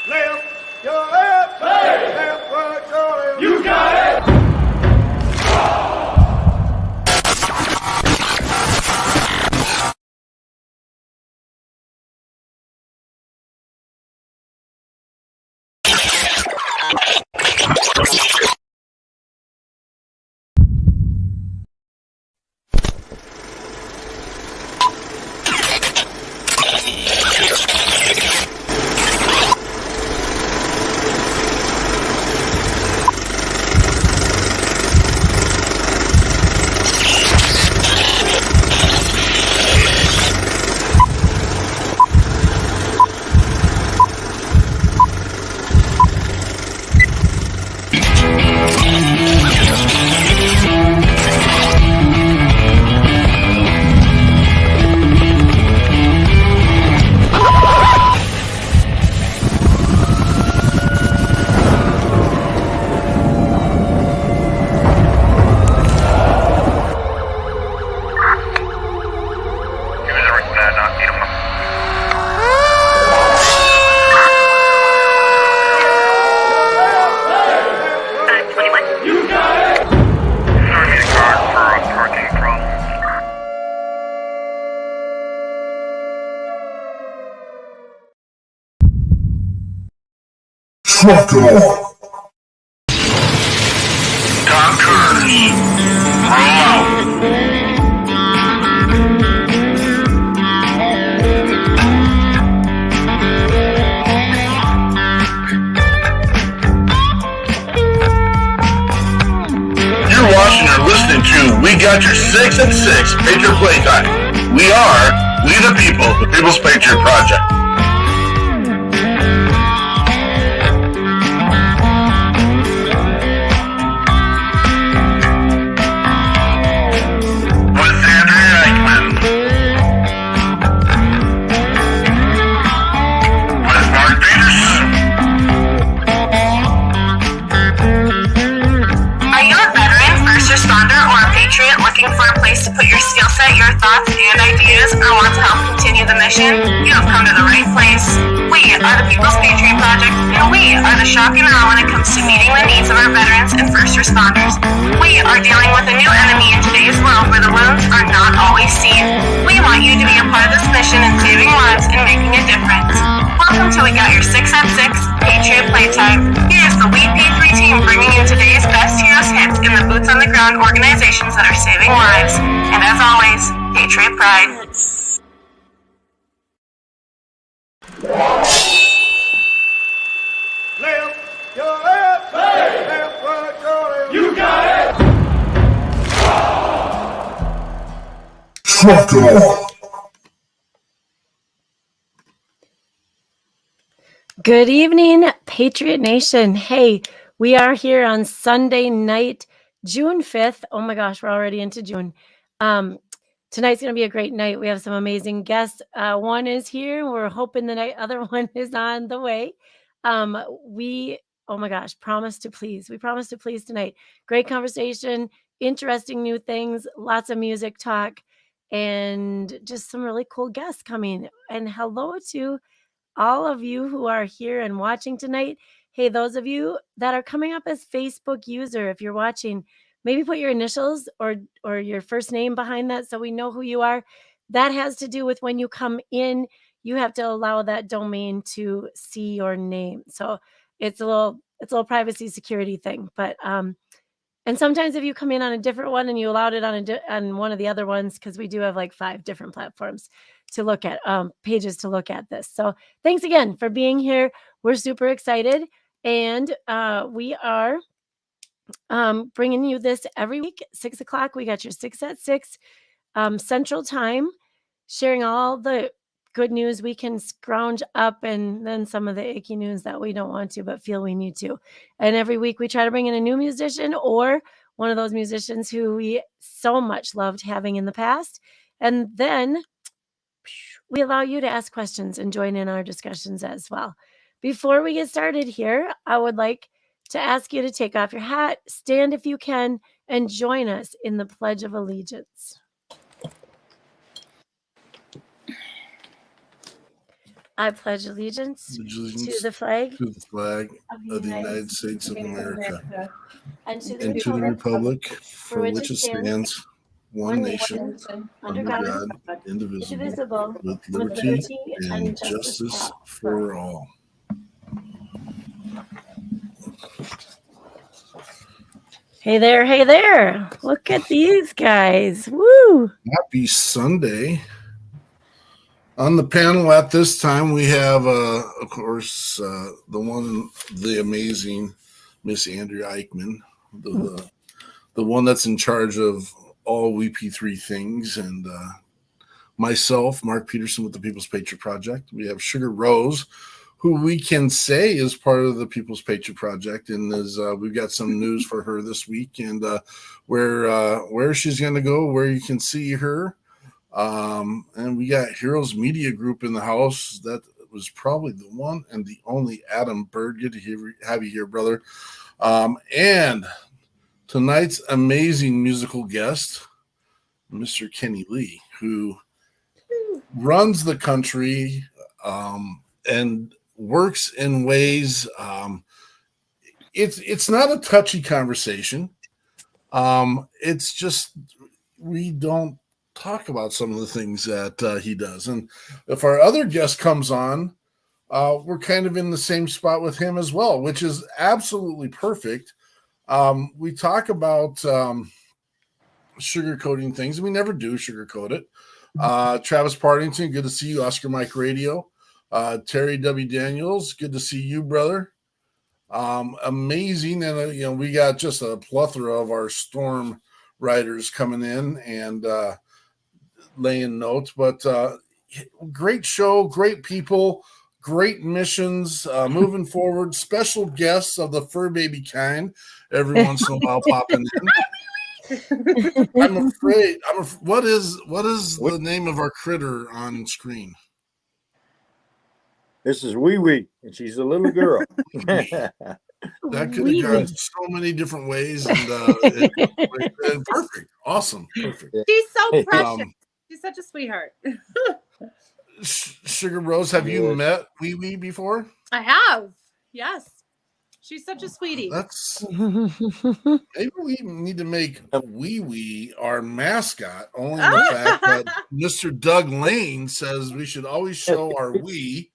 Left, your left, hey. Left, right, your left. You got it. Trucker. Doctors, roll out. You're watching or listening to We Got Your 6 at 6 Patriot Playtime. We the people, the People's Patriot Project. For a place to put your skill set, your thoughts, and ideas, or want to help continue the mission, you have come to the right place. We are the People's Patriot Project, and we are the shock and awe when it comes to meeting the needs of our veterans and first responders. We are dealing with a new enemy in today's world where the wounds are not always seen. We want you to be a part of this mission in saving lives and making a difference. Welcome to We Got Your 6 at 6 Patriot Playtime. Here's the WeP3 Team bringing you today's best heroes hits in the boots on the ground organizations that are saving lives. And as always, Patriot Pride. Left, your left, hey. Left, right, your left. You got it. Trucker. Good evening, Patriot Nation. Hey, we are here on Sunday night, June 5th. Oh my gosh, we're already into June. Tonight's going to be a great night. We have some amazing guests. One is here. We're hoping the other one is on the way. Oh my gosh, promise to please. We promise to please tonight. Great conversation, interesting new things, lots of music talk, and just some really cool guests coming. And hello to all of you who are here and watching tonight. Hey, those of you that are coming up as Facebook user, if you're watching, maybe put your initials or your first name behind that so we know who you are. That has to do with when you come in, you have to allow that domain to see your name. So it's a little privacy security thing. But and sometimes if you come in on a different one and you allowed it on one of the other ones, because we do have like 5 different platforms to look at, pages to look at this. So thanks again for being here. We're super excited. And we are bringing you this every week, 6 o'clock. We got your 6 at 6 Central Time, sharing all the good news we can scrounge up and then some of the icky news that we don't want to but feel we need to. And every week we try to bring in a new musician or one of those musicians who we so much loved having in the past. And then we allow you to ask questions and join in our discussions as well. Before we get started here, I would like to ask you to take off your hat, stand if you can, and join us in the Pledge of Allegiance. I pledge allegiance to the flag to the flag of the United States of America and to the republic for which it stands, one nation, under God, indivisible, with liberty and justice for all. Hey there, hey there. Look at these guys. Woo! Happy Sunday. On the panel at this time, we have, of course, the amazing Miss Andrea Eichmann, the one that's in charge of all WeP3 things, and myself, Mark Peterson with the People's Patriot Project. We have Sugar Rose, who we can say is part of the People's Patriot Project, and we've got some news for her this week, and where she's going to go, where you can see her. And we got Heroes Media Group in the house. That was probably the one and the only Adam Bird. Good to have you here, brother. And tonight's amazing musical guest, Mr. Kenny Lee, who runs the country and works in ways. It's not a touchy conversation. It's just we don't talk about some of the things that he does. And if our other guest comes on, we're kind of in the same spot with him as well, which is absolutely perfect. We talk about sugarcoating things. We never do sugarcoat it. Travis Partington, good to see you. Oscar Mike Radio. Terry W. Daniels, good to see you, brother. Amazing. And, we got just a plethora of our storm riders coming in and laying notes, but great show, great people, great missions, moving forward, special guests of the fur baby kind every once in a while popping in. I'm afraid. What is the name of our critter on screen? This is Wee, and she's a little girl. That could have gone so many different ways, and perfect, awesome, perfect. She's so precious. She's such a sweetheart. Sugar Rose, have you met Wee before? I have. Yes. She's such a sweetie. Maybe we need to make Wee our mascot, only the fact that Mr. Doug Lane says we should always show our Wee.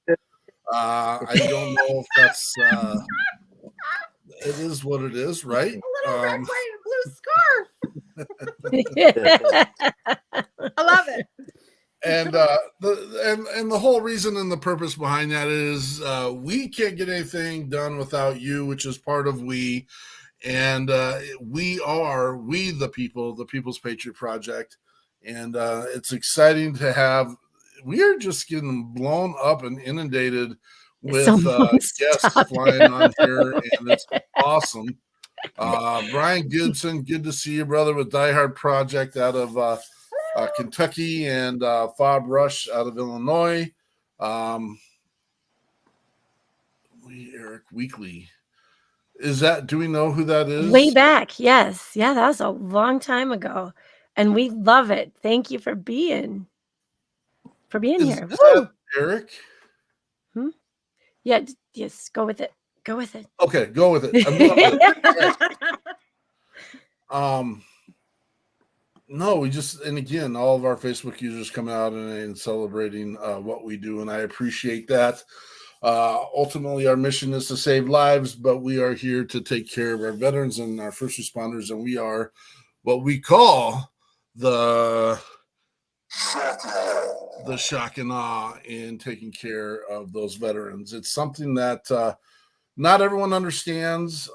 I don't know if that's it is what it is, right? A little red, white, and blue scarf. I love it. And the whole reason and the purpose behind that is we can't get anything done without you, which is part of we. And we the people, the People's Patriot Project. And it's exciting to have. We are just getting blown up and inundated with guests flying on here, and it's awesome. Brian Gibson, good to see you, brother, with Die Hard Project out of Kentucky, and Fob Rush out of Illinois. Eric Weekly. Do we know who that is? Way back, yes. Yeah, that was a long time ago. And we love it. Thank you for being here. Is that Eric? Yeah, yes, go with it. Go with it. Okay, go with it. I'm going with it. No, we just, and again, all of our Facebook users coming out and celebrating what we do, and I appreciate that. Ultimately, our mission is to save lives, but we are here to take care of our veterans and our first responders, and we are what we call the shock and awe in taking care of those veterans. It's something that not everyone understands.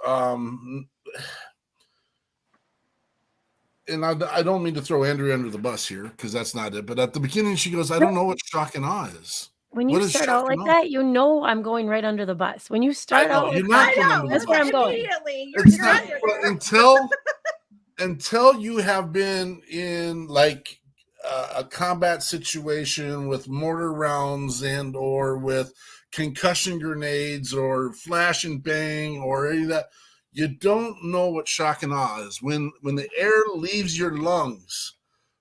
And I don't mean to throw Andrea under the bus here, because that's not it. But at the beginning, she goes, I don't know what shock and awe is. When you start out like that, I'm going right under the bus. When you start out like that, that's where I'm going. Until you have been in like a combat situation with mortar rounds and or with concussion grenades or flash and bang or any of that, you don't know what shock and awe is. When the air leaves your lungs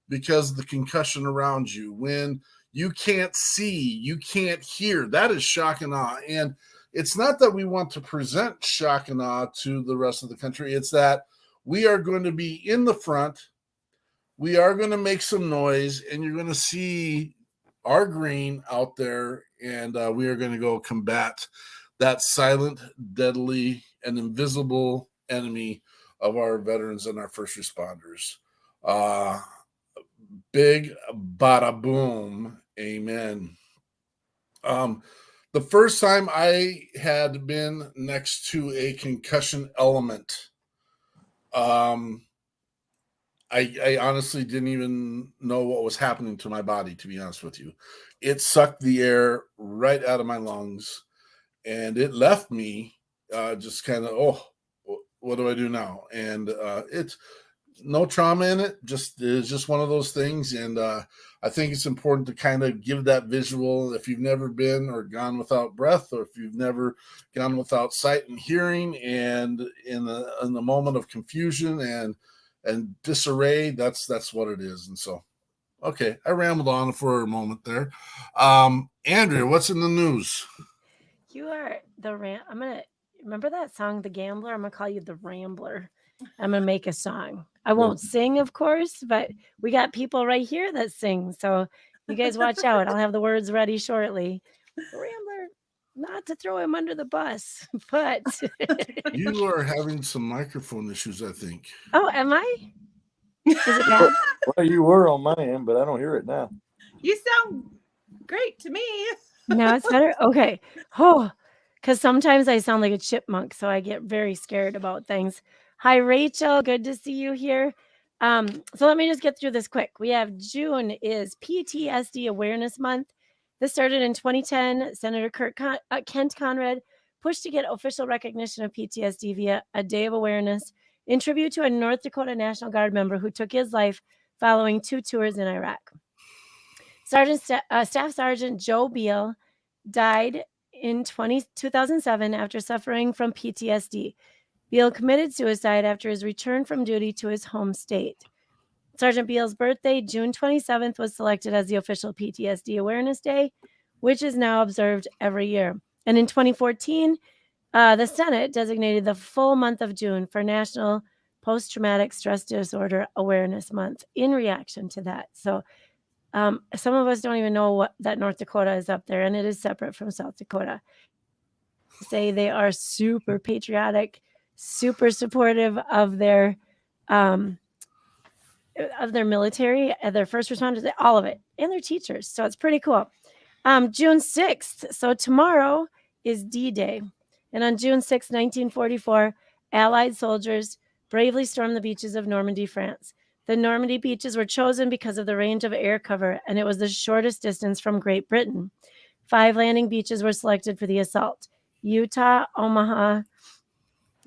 because of the concussion around you, when You can't see, you can't hear. That is shock and awe. And it's not that we want to present shock and awe to the rest of the country. It's that we are going to be in the front. We are going to make some noise, and you're going to see our green out there, and we are going to go combat that silent, deadly, and invisible enemy of our veterans and our first responders. Big bada boom. Amen. The first time I had been next to a concussion element, I honestly didn't even know what was happening to my body, to be honest with you. It sucked the air right out of my lungs, and it left me just kind of, what do I do now? And it's no trauma in it. It's just one of those things. And I think it's important to kind of give that visual. If you've never been or gone without breath, or if you've never gone without sight and hearing, and in the moment of confusion and disarray, that's what it is. And so, okay, I rambled on for a moment there. Andrea, what's in the news? You are I'm gonna remember that song, The Gambler. I'm gonna call you the Rambler. I'm gonna make a song. I won't sing, of course, but we got people right here that sing. So you guys watch out. I'll have the words ready shortly. Rambler, not to throw him under the bus, but You are having some microphone issues, I think. oh, am I? Is it bad? Well, you were on my end, but I don't hear it now. You sound great to me. Now it's better? Okay. Oh, because sometimes I sound like a chipmunk, so I get very scared about things. Hi, Rachel. Good to see you here. So let me just get through this quick. We have June is PTSD Awareness Month. This started in 2010. Senator Kent Conrad pushed to get official recognition of PTSD via a day of awareness in tribute to a North Dakota National Guard member who took his life following 2 tours in Iraq. Staff Sergeant Joe Beal died in 2007 after suffering from PTSD. Beal committed suicide after his return from duty to his home state. Sergeant Beal's birthday, June 27th, was selected as the official PTSD Awareness Day, which is now observed every year. And in 2014, the Senate designated the full month of June for National Post-Traumatic Stress Disorder Awareness Month in reaction to that. So some of us don't even know that North Dakota is up there, and it is separate from South Dakota. Say they are super patriotic, super supportive of their military, their first responders, all of it, and their teachers. So it's pretty cool. June 6th. So tomorrow is D-Day. And on June 6, 1944, Allied soldiers bravely stormed the beaches of Normandy, France. The Normandy beaches were chosen because of the range of air cover, and it was the shortest distance from Great Britain. 5 landing beaches were selected for the assault: Utah, Omaha,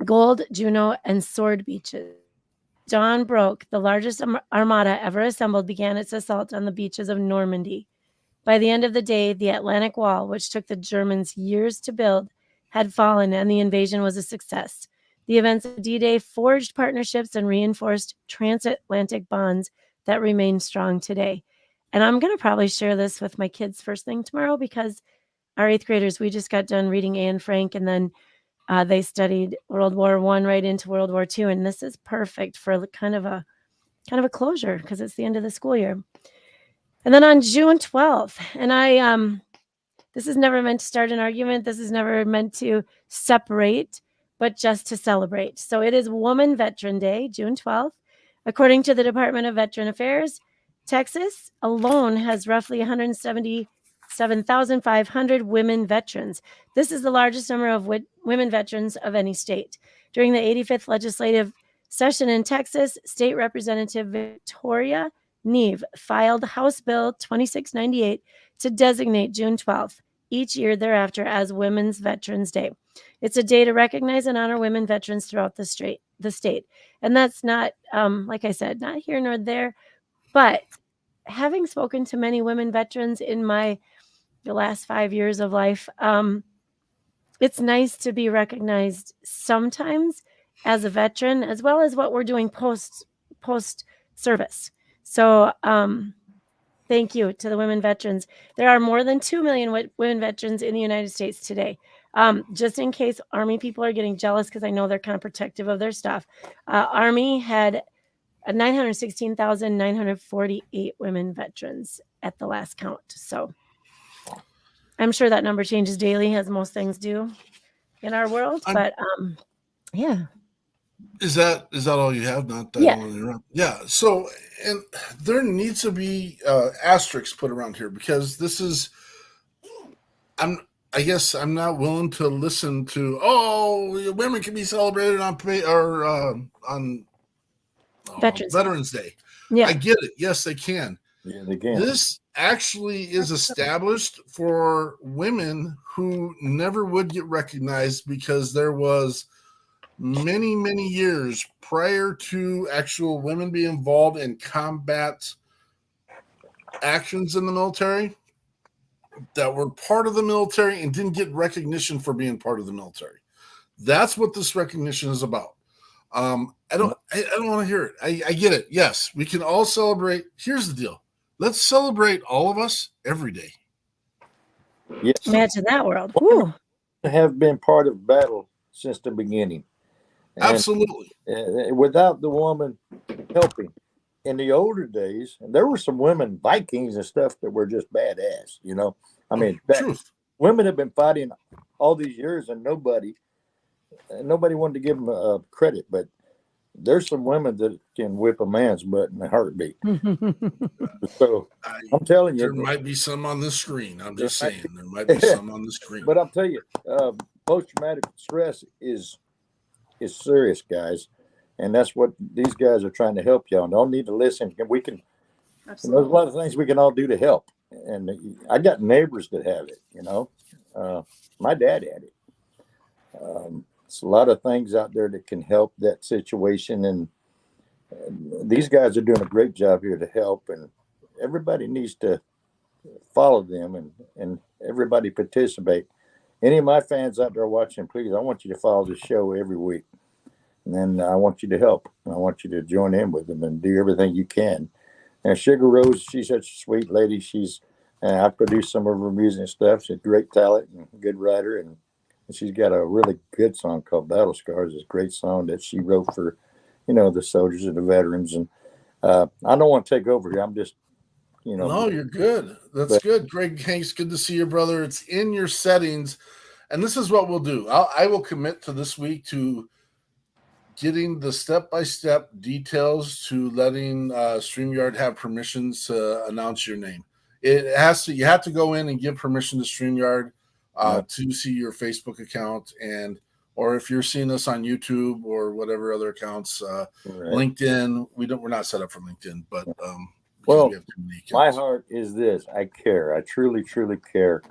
Gold, Juneau, and Sword beaches. Dawn broke. The largest armada ever assembled began its assault on the beaches of Normandy. By the end of the day, the Atlantic Wall, which took the Germans years to build, had fallen, and the invasion was a success. The events of D-Day forged partnerships and reinforced transatlantic bonds that remain strong today. And I'm going to probably share this with my kids first thing tomorrow, because our 8th graders, we just got done reading Anne Frank, and then they studied World War I right into World War II. And this is perfect for kind of a closure, because it's the end of the school year. And then on June 12th, and this is never meant to start an argument. This is never meant to separate, but just to celebrate. So it is Woman Veteran Day, June 12th. According to the Department of Veteran Affairs, Texas alone has roughly 177,500 women veterans. This is the largest number of women veterans of any state. During the 85th legislative session in Texas, State Representative Victoria Neve filed House Bill 2698 to designate June 12th each year thereafter as Women's Veterans Day. It's a day to recognize and honor women veterans throughout the state. And that's not, like I said, not here nor there, but having spoken to many women veterans in the last 5 years of life, it's nice to be recognized sometimes as a veteran, as well as what we're doing post service. So Thank you to the women veterans. There are more than 2 million women veterans in the United States today. Just in case Army people are getting jealous, because I know they're kind of protective of their stuff. Army had 916,948 women veterans at the last count. So I'm sure that number changes daily, as most things do in our world. But yeah. Is that all you have? Not I don't want to interrupt. Yeah. So, and there needs to be asterisks put around here, because this is. I guess I'm not willing to listen to. Oh, women can be celebrated on Veterans Day. Yeah, I get it. Yes, they can. Yeah, they can. This actually is established for women who never would get recognized, because there was many, many years prior to actual women being involved in combat actions in the military that were part of the military and didn't get recognition for being part of the military. That's what this recognition is about. I don't want to hear it. I get it. Yes, we can all celebrate. Here's the deal. Let's celebrate all of us every day. Yes. Imagine that world. Woo. Have been part of battle since the beginning. And, absolutely. Without the woman helping. In the older days, and there were some women Vikings and stuff that were just badass, you know. I mean, women have been fighting all these years, and nobody wanted to give them credit. But there's some women that can whip a man's butt in a heartbeat. So I'm telling you, there might be some on the screen. I'm just saying, there might be some on the screen. But I'll tell you, post-traumatic stress is serious, guys. And that's what these guys are trying to help y'all. Don't need to listen. We can. There's a lot of things we can all do to help. And I got neighbors that have it. You know, my dad had it. It's a lot of things out there that can help that situation. And these guys are doing a great job here to help. And everybody needs to follow them and everybody participate. Any of my fans out there watching, please, I want you to follow the show every week. And then I want you to help. I want you to join in with them and do everything you can. And Sugar Rose, she's such a sweet lady. I produced some of her music and stuff. She's a great talent and good writer. And she's got a really good song called Battle Scars. It's a great song that she wrote for, the soldiers and the veterans. And I don't want to take over here. I'm just, No, you're good. That's good. Greg Hanks, good to see you, brother. It's in your settings. And this is what we'll do. I will commit to this week to getting the step-by-step details to letting StreamYard have permissions to announce your name. You have to go in and give permission to StreamYard to see your Facebook account, or if you're seeing us on YouTube or whatever other accounts, LinkedIn. We're not set up for LinkedIn, but well, my heart is this. I care. I truly, truly care.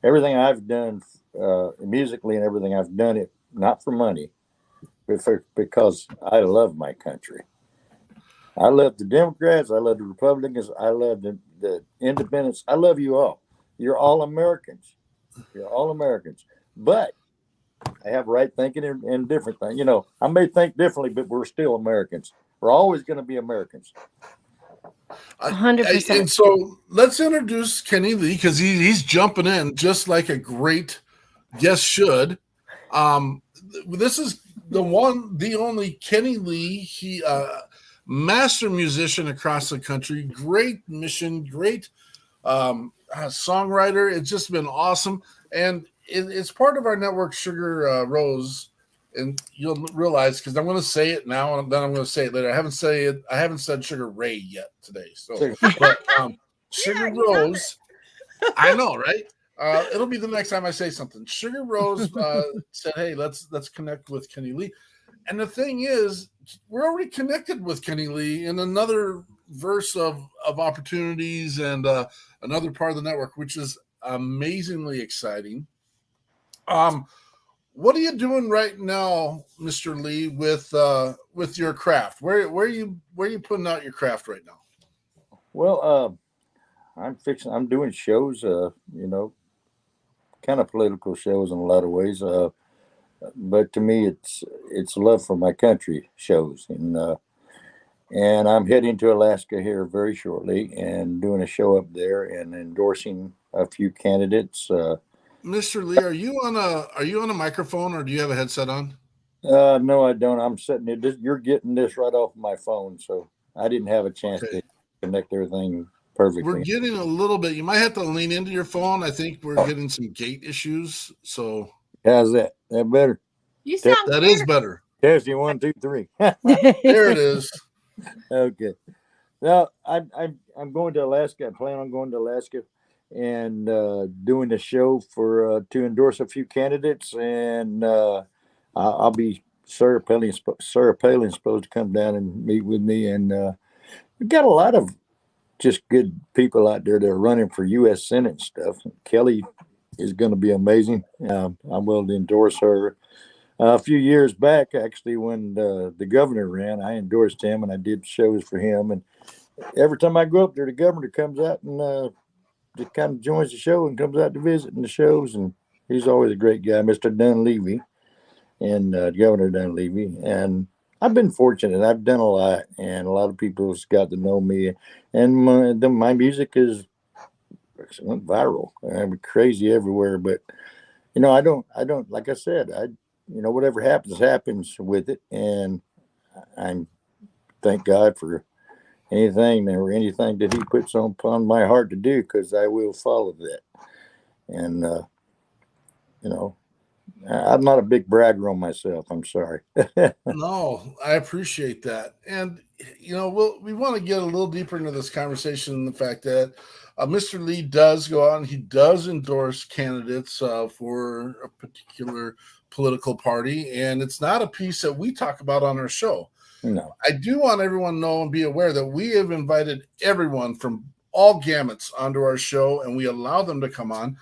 Everything I've done musically and everything I've done it not for money. Because I love my country. I love the Democrats. I love the Republicans. I love the independents. I love you all. You're all Americans. You're all Americans. But I have right thinking and different things. I may think differently, but we're still Americans. We're always going to be Americans. 100%. And so let's introduce Kenny Lee, because he's jumping in just like a great guest should. This is the only Kenny Lee. He master musician across the country, great mission, great songwriter. It's just been awesome, and it's part of our network, Sugar Rose. And you'll realize, because I'm going to say it now, and then I'm going to say it later. I haven't said Sugar Ray yet today. So, but, Sugar Rose, I know, right? It'll be the next time I say something. Sugar Rose said, "Hey, let's connect with Kenny Lee." And the thing is, we're already connected with Kenny Lee in another verse of opportunities and another part of the network, which is amazingly exciting. What are you doing right now, Mr. Lee, with your craft? Where are you putting out your craft right now? Well, I'm doing shows, kind of political shows in a lot of ways. But to me, it's love for my country shows. And And I'm heading to Alaska here very shortly and doing a show up there and endorsing a few candidates. Mr. Lee, are you on a microphone or do you have a headset on? No, I don't. I'm sitting here. You're getting this right off my phone, so I didn't have a chance to connect everything perfectly. We're getting a little bit. You might have to lean into your phone. I think we're getting some gate issues. So how's that? That better? You sound that is better. Testing 1, 2, 3. There it is. Okay. Now I'm going to Alaska. I plan on going to Alaska and doing a show for to endorse a few candidates, and I'll be Sarah Palin's supposed to come down and meet with me, and we've got a lot of just good people out there that are running for U.S. Senate and stuff. Kelly is going to be amazing. I'm willing to endorse her. A few years back, actually, when the governor ran, I endorsed him and I did shows for him. And every time I go up there, the governor comes out and just kind of joins the show and comes out to visit in the shows. And he's always a great guy, Mr. Dunleavy, and Governor Dunleavy. And I've been fortunate. I've done a lot, and a lot of people have got to know me. And my music went viral. I'm crazy everywhere. But, I don't, like I said, whatever happens with it. And I thank God for anything that he puts upon my heart to do, because I will follow that. And, I'm not a big bragger on myself. I'm sorry. No, I appreciate that. And, we want to get a little deeper into this conversation in the fact that Mr. Lee does go out and he does endorse candidates for a particular political party. And it's not a piece that we talk about on our show. No. I do want everyone to know and be aware that we have invited everyone from all gamuts onto our show, and we allow them to come on.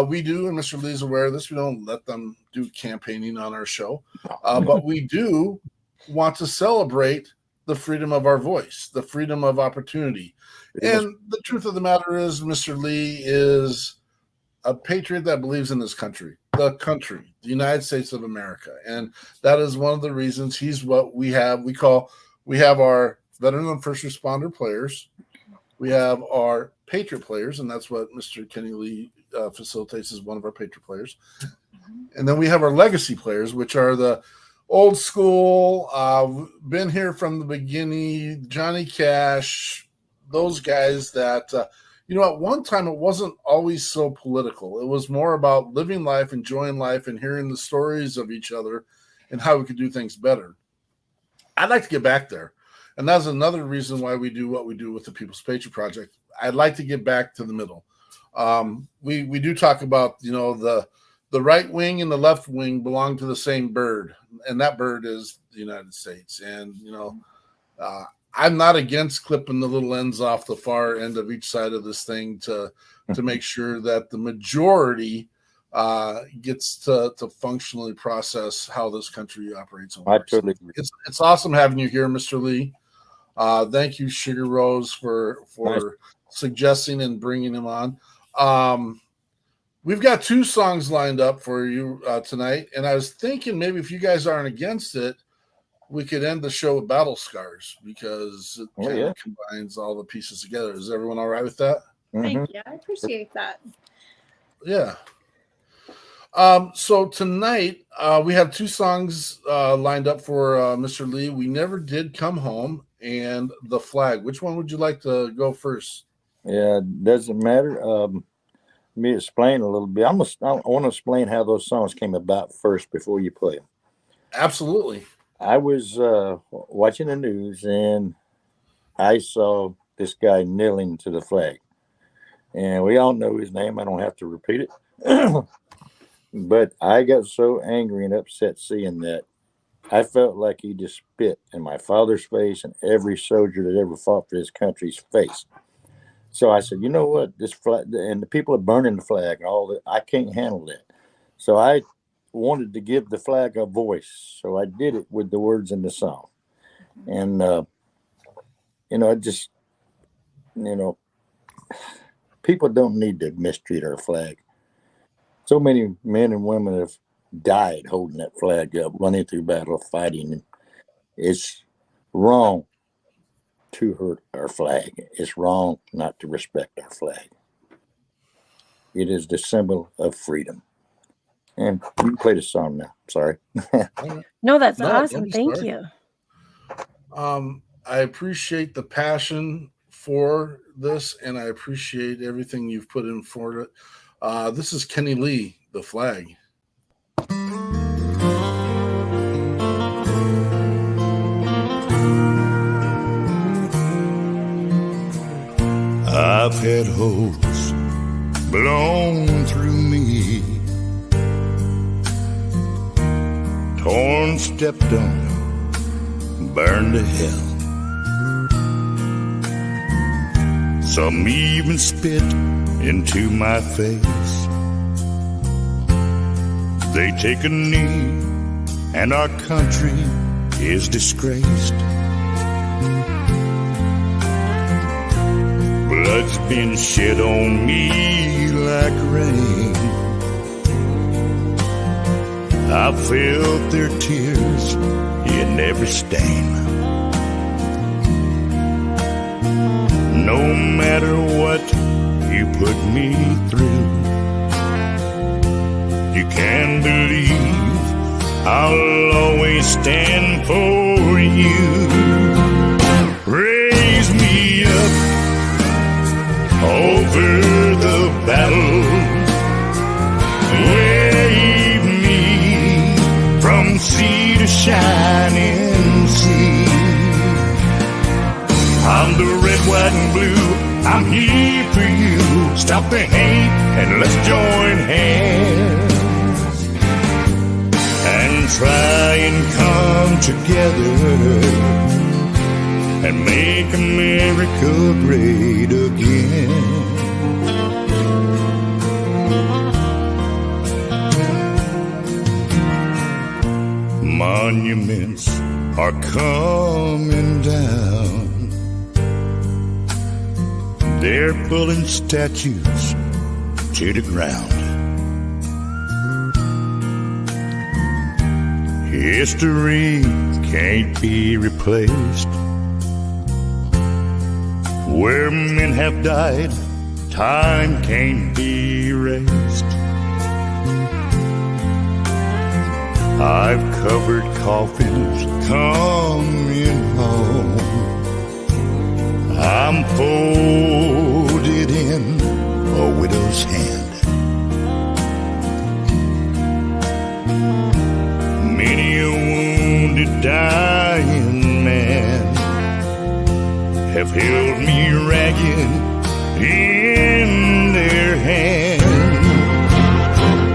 We do, and Mr. Lee's aware of this, we don't let them do campaigning on our show. But we do want to celebrate the freedom of our voice, the freedom of opportunity. And the truth of the matter is, Mr. Lee is a patriot that believes in this country, the United States of America. And that is one of the reasons he's what we have. We have our veteran and first responder players. We have our Patriot players, and that's what Mr. Kenny Lee facilitates as one of our Patriot players. And then we have our legacy players, which are the old school, been here from the beginning, Johnny Cash, those guys that, at one time it wasn't always so political. It was more about living life, enjoying life, and hearing the stories of each other and how we could do things better. I'd like to get back there. And that's another reason why we do what we do with the People's Patriot Project. I'd like to get back to the middle. We do talk about, the right wing and the left wing belong to the same bird, and that bird is the United States. And, I'm not against clipping the little ends off the far end of each side of this thing to make sure that the majority gets to functionally process how this country operates. I totally agree. It's awesome having you here, Mr. Lee. Thank you, Sugar Rose, for Nice. Suggesting and bringing him on. We've got 2 songs lined up for you tonight, and I was thinking maybe if you guys aren't against it, we could end the show with Battle Scars, because it kind of combines all the pieces together. Is everyone all right with that? Thank you. I appreciate that. Yeah. So tonight we have 2 songs lined up for Mr. Lee. We Never Did Come Home and The Flag. Which one would you like to go first? Yeah, doesn't matter. Let me explain a little bit. I want to explain how those songs came about first before you play them. Absolutely. I was watching the news and I saw this guy kneeling to the flag. And we all know his name. I don't have to repeat it. But I got so angry and upset seeing that. I felt like he just spit in my father's face and every soldier that ever fought for his country's face. So I said, you know what? This flag, and the people are burning the flag and all that. I can't handle that. So I wanted to give the flag a voice. So I did it with the words in the song. And, people don't need to mistreat our flag. So many men and women have died holding that flag up, running through battle, fighting. And it's wrong to hurt our flag. It's wrong not to respect our flag. It is the symbol of freedom. And you can play the song now. Sorry. No, that's No, awesome. don't be Thank sorry. you. I appreciate the passion for this, and I appreciate everything you've put in for it. This is Kenny Lee, The Flag. I've had holes blown through me, torn, stepped on, burned to hell. Some even spit into my face. They take a knee and our country is disgraced. Blood's been shed on me like rain. I've felt their tears in every stain. No matter what you put me through, you can believe I'll always stand for you. Raise me up over the battle, wave me from sea to shining sea. I'm the red, white, and blue, I'm here for you. Stop the hate and let's join hands and try and come together and make America great again. Monuments are coming down. They're pulling statues to the ground. History can't be replaced. Where men have died, time can't be erased. I've covered coffins coming home. I'm folded in a widow's hand. Many a wounded, dying man have held me ragged in their hand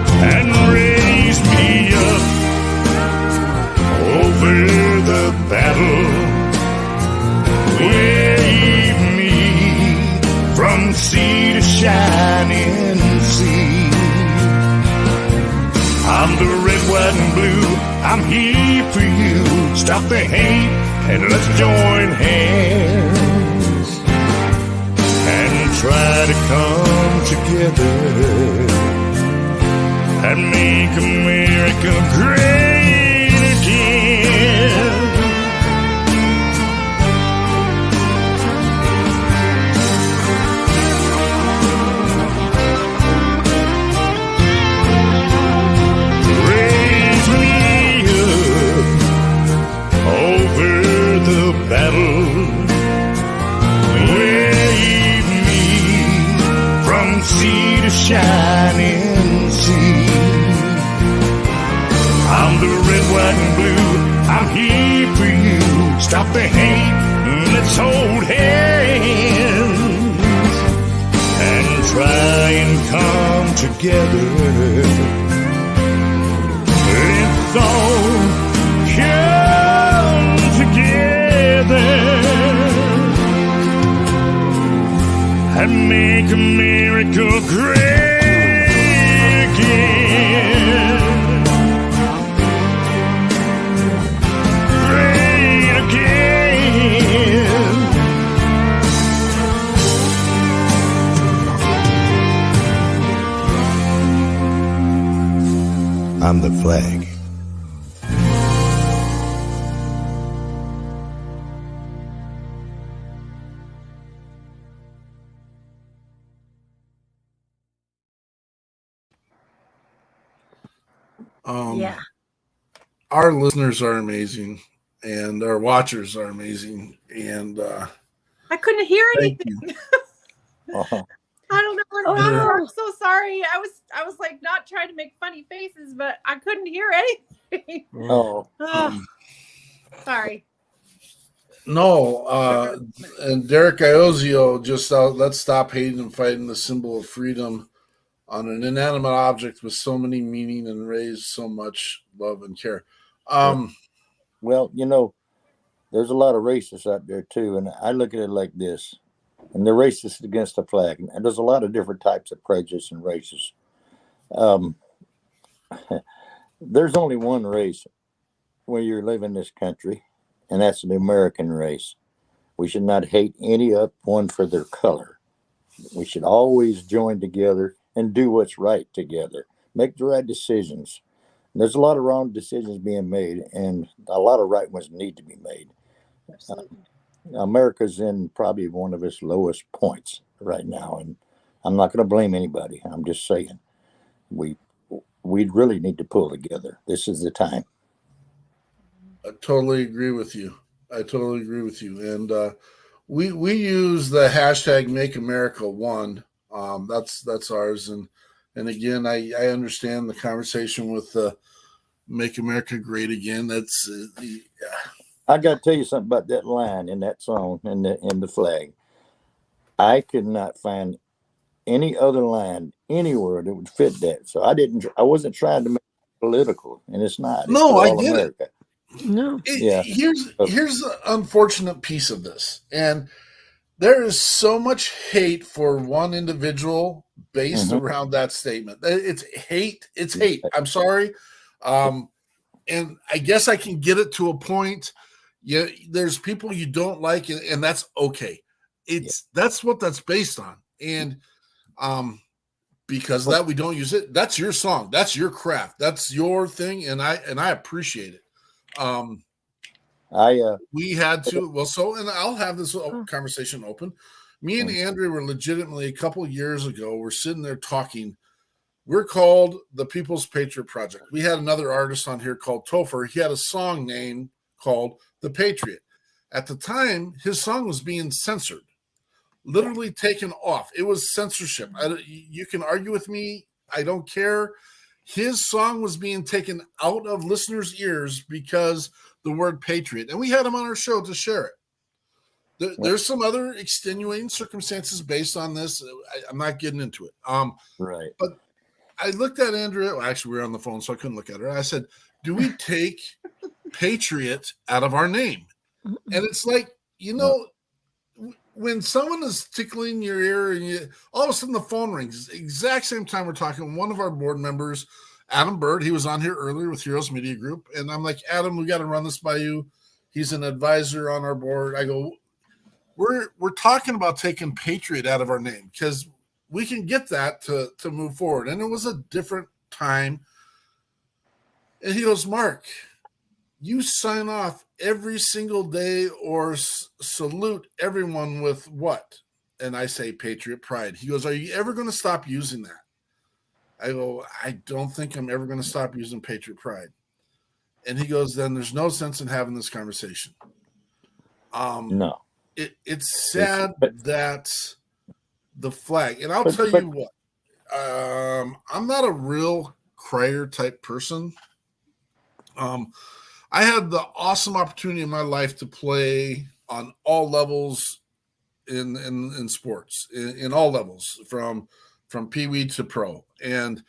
and raised me up over the battle. Wave me from sea to shining sea. I'm the red, white, and blue, I'm here for you. Stop the hate and let's join hands and try to come together and make America great again. Raise me up over the battle. Wave me from sea to shining sea. I'm the red, white, and blue, I'm here for you. Stop the hate, let's hold hands and try and come together. Let's all come together and make America great again. Great again. I'm the flag. Yeah. Our listeners are amazing, and our watchers are amazing, and I couldn't hear thank anything. you. Uh-huh. I don't know what's Oh, going on. no. I'm so sorry. I was like not trying to make funny faces, but I couldn't hear anything. Oh, Oh, sorry. No, and Derek Iozio just let's stop hating and fighting the symbol of freedom on an inanimate object with so many meaning and raised so much love and care. well, you know, there's a lot of racists out there too, and I look at it like this: and they're racist against the flag, and there's a lot of different types of prejudice and races. Um, there's only one race where you live in this country, and that's the American race. We should not hate any of one for their color. We should always join together and do what's right together. Make the right decisions. There's a lot of wrong decisions being made, and a lot of right ones need to be made. America's in probably one of its lowest points right now, and I'm not going to blame anybody. I'm just saying we really need to pull together. This is the time. I totally agree with you. And we use the hashtag Make America One. That's ours. And again, I understand the conversation with Make America Great Again. That's I got to tell you something about that line in that song and the flag. I could not find any other line anywhere that would fit that. So I wasn't trying to make it political, and it's not. It's No, for I all get it. America. No. Yeah. Here's the unfortunate piece of this, and there is so much hate for one individual based around that statement. It's hate. It's hate. I'm sorry, and I guess I can get it to a point. Yeah, there's people you don't like, and that's okay. That's what that's based on, and because of that we don't use it. That's your song. That's your craft. That's your thing, and I appreciate it. We had to and I'll have this conversation open. Me and Andrea were legitimately a couple years ago. We're sitting there talking. We're called the People's Patriot Project. We had another artist on here called Topher. He had a song name called The Patriot. At the time, his song was being censored, literally taken off. It was censorship. You can argue with me. I don't care. His song was being taken out of listeners' ears because the word patriot. And we had him on our show to share it. There's some other extenuating circumstances based on this. I'm not getting into it. Right. But I looked at Andrea. Well, actually, we were on the phone, so I couldn't look at her. I said, do we take patriot out of our name? And it's like, when someone is tickling your ear and all of a sudden the phone rings, exact same time we're talking, one of our board members, Adam Bird, he was on here earlier with Heroes Media Group. And I'm like, Adam, we got to run this by you. He's an advisor on our board. I go, we're talking about taking patriot out of our name because we can get that to move forward. And it was a different time. And he goes, Mark, you sign off every single day or salute everyone with what? And I say patriot pride. He goes, are you ever going to stop using that? I go, I don't think I'm ever going to stop using patriot pride. And he goes, then there's no sense in having this conversation. No. It's sad that the flag, and I'll tell you what, I'm not a real crier type person. I had the awesome opportunity in my life to play on all levels in sports, in all levels, from Pee Wee to pro. And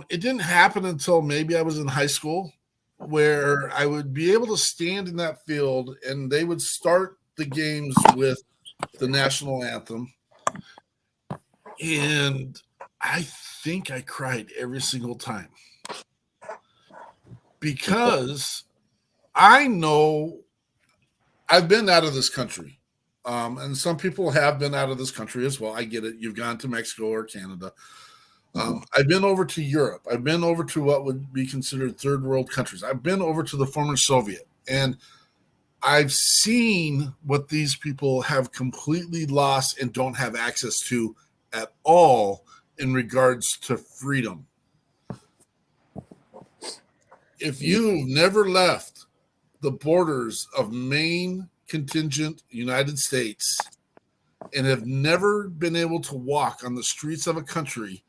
it didn't happen until maybe I was in high school where I would be able to stand in that field and they would start the games with the national anthem. And I think I cried every single time. Because I know I've been out of this country. And some people have been out of this country as well. I get it. You've gone to Mexico or Canada. I've been over to Europe. I've been over to what would be considered third world countries. I've been over to the former Soviet. And I've seen what these people have completely lost and don't have access to at all in regards to freedom. if you've never left the borders of Maine contingent United States and have never been able to walk on the streets of a country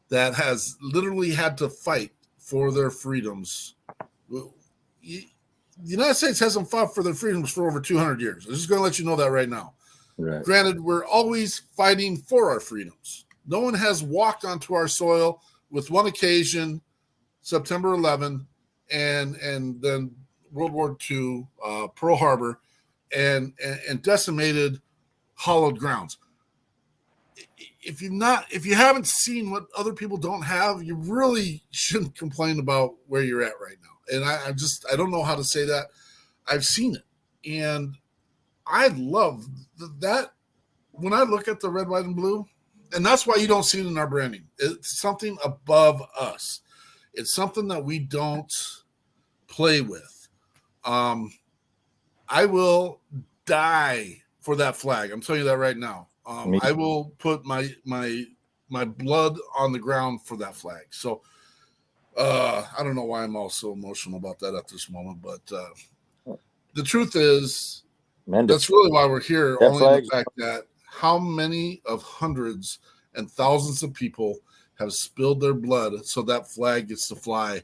that has literally had to fight for their freedoms, the United States hasn't fought for their freedoms for over 200 years. I'm just going to let you know that right now. Right. Granted, we're always fighting for our freedoms. No one has walked onto our soil with one occasion, September 11, and then World War II, Pearl Harbor, and decimated hollowed grounds. If you haven't seen what other people don't have, you really shouldn't complain about where you're at right now. And I don't know how to say that. I've seen it, and I love that. When I look at the red, white, and blue, and that's why you don't see it in our branding. It's something above us. It's something that we don't play with. I will die for that flag. I'm telling you that right now. I will put my blood on the ground for that flag. So I don't know why I'm all so emotional about that at this moment, but the truth is that's really why we're here. Only in the fact that how many of hundreds and thousands of people have spilled their blood so that flag gets to fly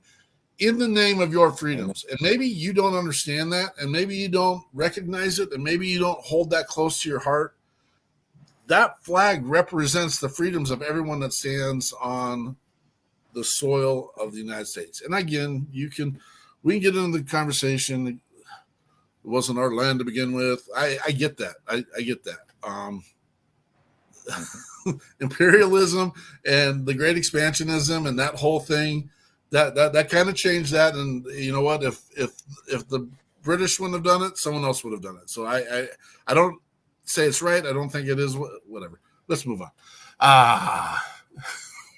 in the name of your freedoms. And maybe you don't understand that, and maybe you don't recognize it, and maybe you don't hold that close to your heart. That flag represents the freedoms of everyone that stands on the soil of the United States. And again, we can get into the conversation. It wasn't our land to begin with. I get that. I get that. Imperialism and the great expansionism and that whole thing, that kind of changed that. And you know what? If the British wouldn't have done it, someone else would have done it. So I don't say it's right. I don't think it is. Whatever. Let's move on.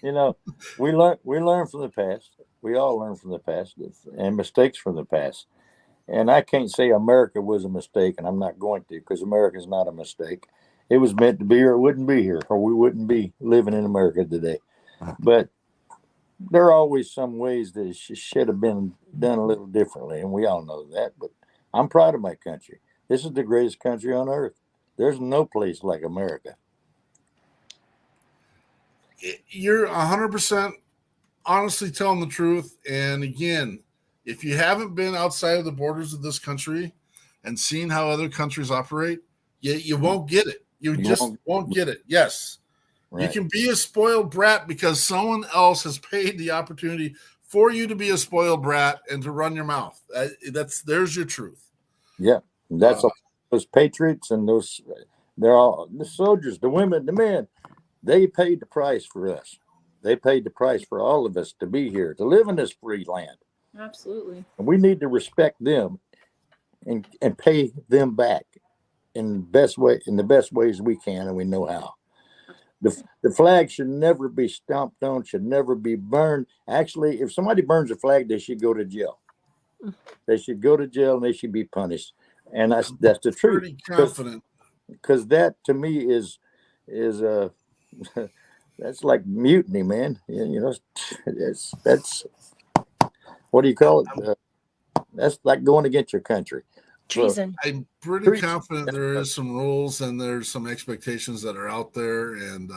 You know, we learn from the past. We all learn from the past and mistakes from the past. And I can't say America was a mistake, and I'm not going to, because America is not a mistake. It was meant to be, or it wouldn't be here, or we wouldn't be living in America today. But there are always some ways that it should have been done a little differently, and we all know that. But I'm proud of my country. This is the greatest country on earth. There's no place like America. You're 100% honestly telling the truth. And again, if you haven't been outside of the borders of this country and seen how other countries operate, you won't get it. You just won't get it. Yes. Right. You can be a spoiled brat because someone else has paid the opportunity for you to be a spoiled brat and to run your mouth. There's your truth. Yeah. That's those patriots and they're all the soldiers, the women, the men. They paid the price for us. They paid the price for all of us to be here, to live in this free land. Absolutely. And we need to respect them and pay them back in the best ways we can, and we know how. The flag should never be stomped on, should never be burned. Actually, if somebody burns a flag, they should go to jail. They should go to jail and they should be punished. And that's the truth. Pretty confident. Because that to me is that's like mutiny, man. You know, that's what do you call it? That's like going against your country. Treason. I'm pretty confident there is some rules and there's some expectations that are out there. And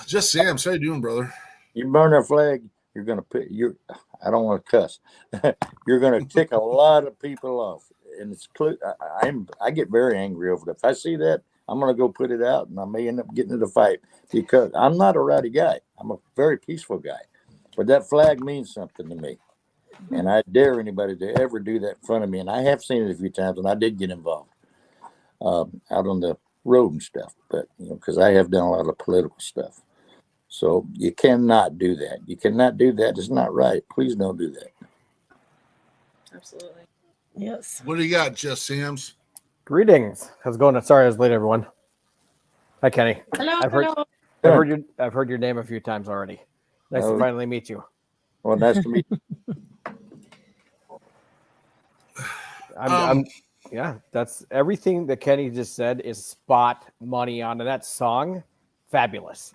just Sam, how you doing, brother? You burn a flag, you're gonna put I don't want to cuss. You're gonna tick a lot of people off, and it's I get very angry over that. If I see that, I'm gonna go put it out, and I may end up getting in a fight because I'm not a rowdy guy. I'm a very peaceful guy, but that flag means something to me. And I dare anybody to ever do that in front of me. And I have seen it a few times, and I did get involved out on the road and stuff. But because I have done a lot of political stuff, so you cannot do that. You cannot do that. It's not right. Please don't do that. Absolutely. Yes. What do you got, Jess Sams? Greetings. How's it going? Sorry I was late, everyone. Hi, Kenny. Hello. I've heard your name a few times already. Nice to finally meet you. Well, nice to meet you. Yeah, that's everything that Kenny just said is spot money on that song. Fabulous.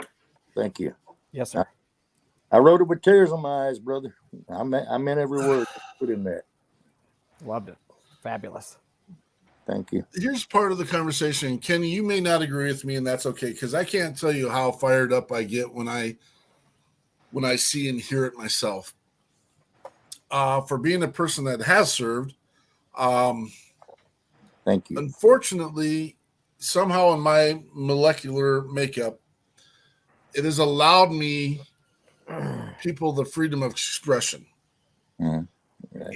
Thank you. Yes, sir. I wrote it with tears in my eyes, brother. I meant every word put in there. Loved it. Fabulous. Thank you. Here's part of the conversation. Kenny, you may not agree with me, and that's okay, because I can't tell you how fired up I get when I see and hear it myself. For being a person that has served, Thank you. unfortunately, somehow in my molecular makeup, it has allowed me people the freedom of expression. Mm.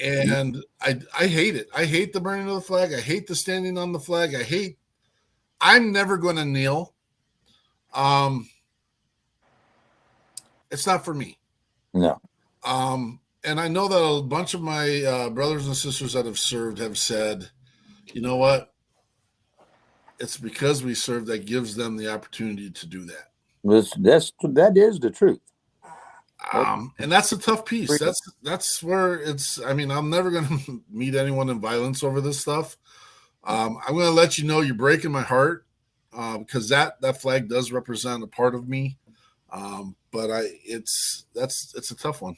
And I hate it. I hate the burning of the flag. I hate the standing on the flag. I'm never going to kneel. It's not for me. No. And I know that a bunch of my brothers and sisters that have served have said, you know what? It's because we serve that gives them the opportunity to do that. That is the truth. And that's a tough piece. That's where it's, I mean, I'm never going to meet anyone in violence over this stuff. I'm going to let you know you're breaking my heart because that flag does represent a part of me. But it's a tough one.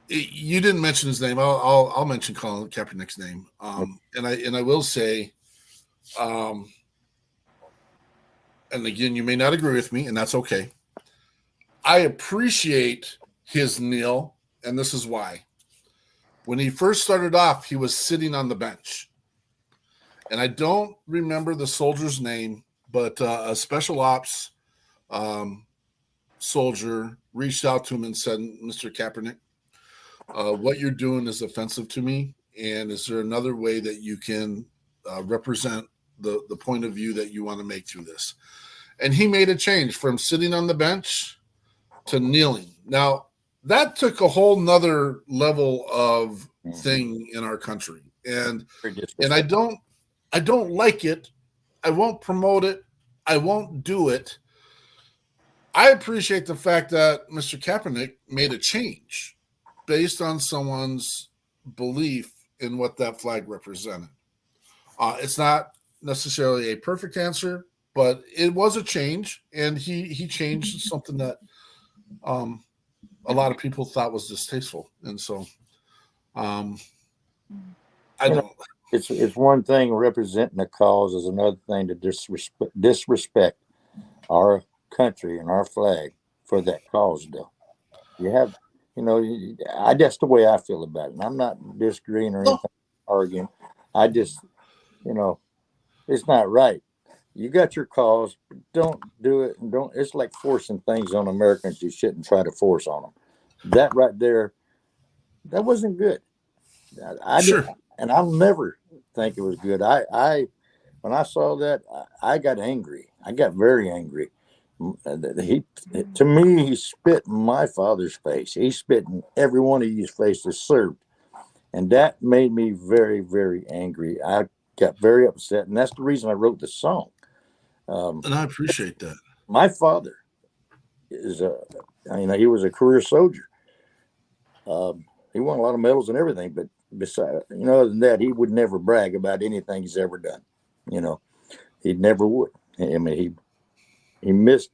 You didn't mention his name. I'll mention Colin Kaepernick's name. And I will say, and again, you may not agree with me, and that's okay. I appreciate his kneel, and this is why. When he first started off, he was sitting on the bench. And I don't remember the soldier's name, but a special ops soldier reached out to him and said, Mr. Kaepernick, what you're doing is offensive to me, and is there another way that you can represent the point of view that you want to make through this? And he made a change from sitting on the bench to kneeling. Now, that took a whole nother level of thing in our country. And I don't like it. I won't promote it. I won't do it. I appreciate the fact that Mr. Kaepernick made a change based on someone's belief in what that flag represented. It's not necessarily a perfect answer, but it was a change, and he changed something that a lot of people thought was distasteful. And so I don't. It's one thing representing a cause is another thing to disrespect our country and our flag for that cause, though. That's the way I feel about it. And I'm not disagreeing or anything, arguing. I just, it's not right. You got your cause, but don't do it. And it's like forcing things on Americans you shouldn't try to force on them. That right there, that wasn't good. Sure. And I'll never think it was good. When I saw that, I got angry. I got very angry. To me, he spit in my father's face. He spit in every one of his faces served. And that made me very, very angry. I got very upset. And that's the reason I wrote the song. And I appreciate that. My father is he was a career soldier. He won a lot of medals and everything, but besides, other than that, he would never brag about anything he's ever done. He never would. I mean, he missed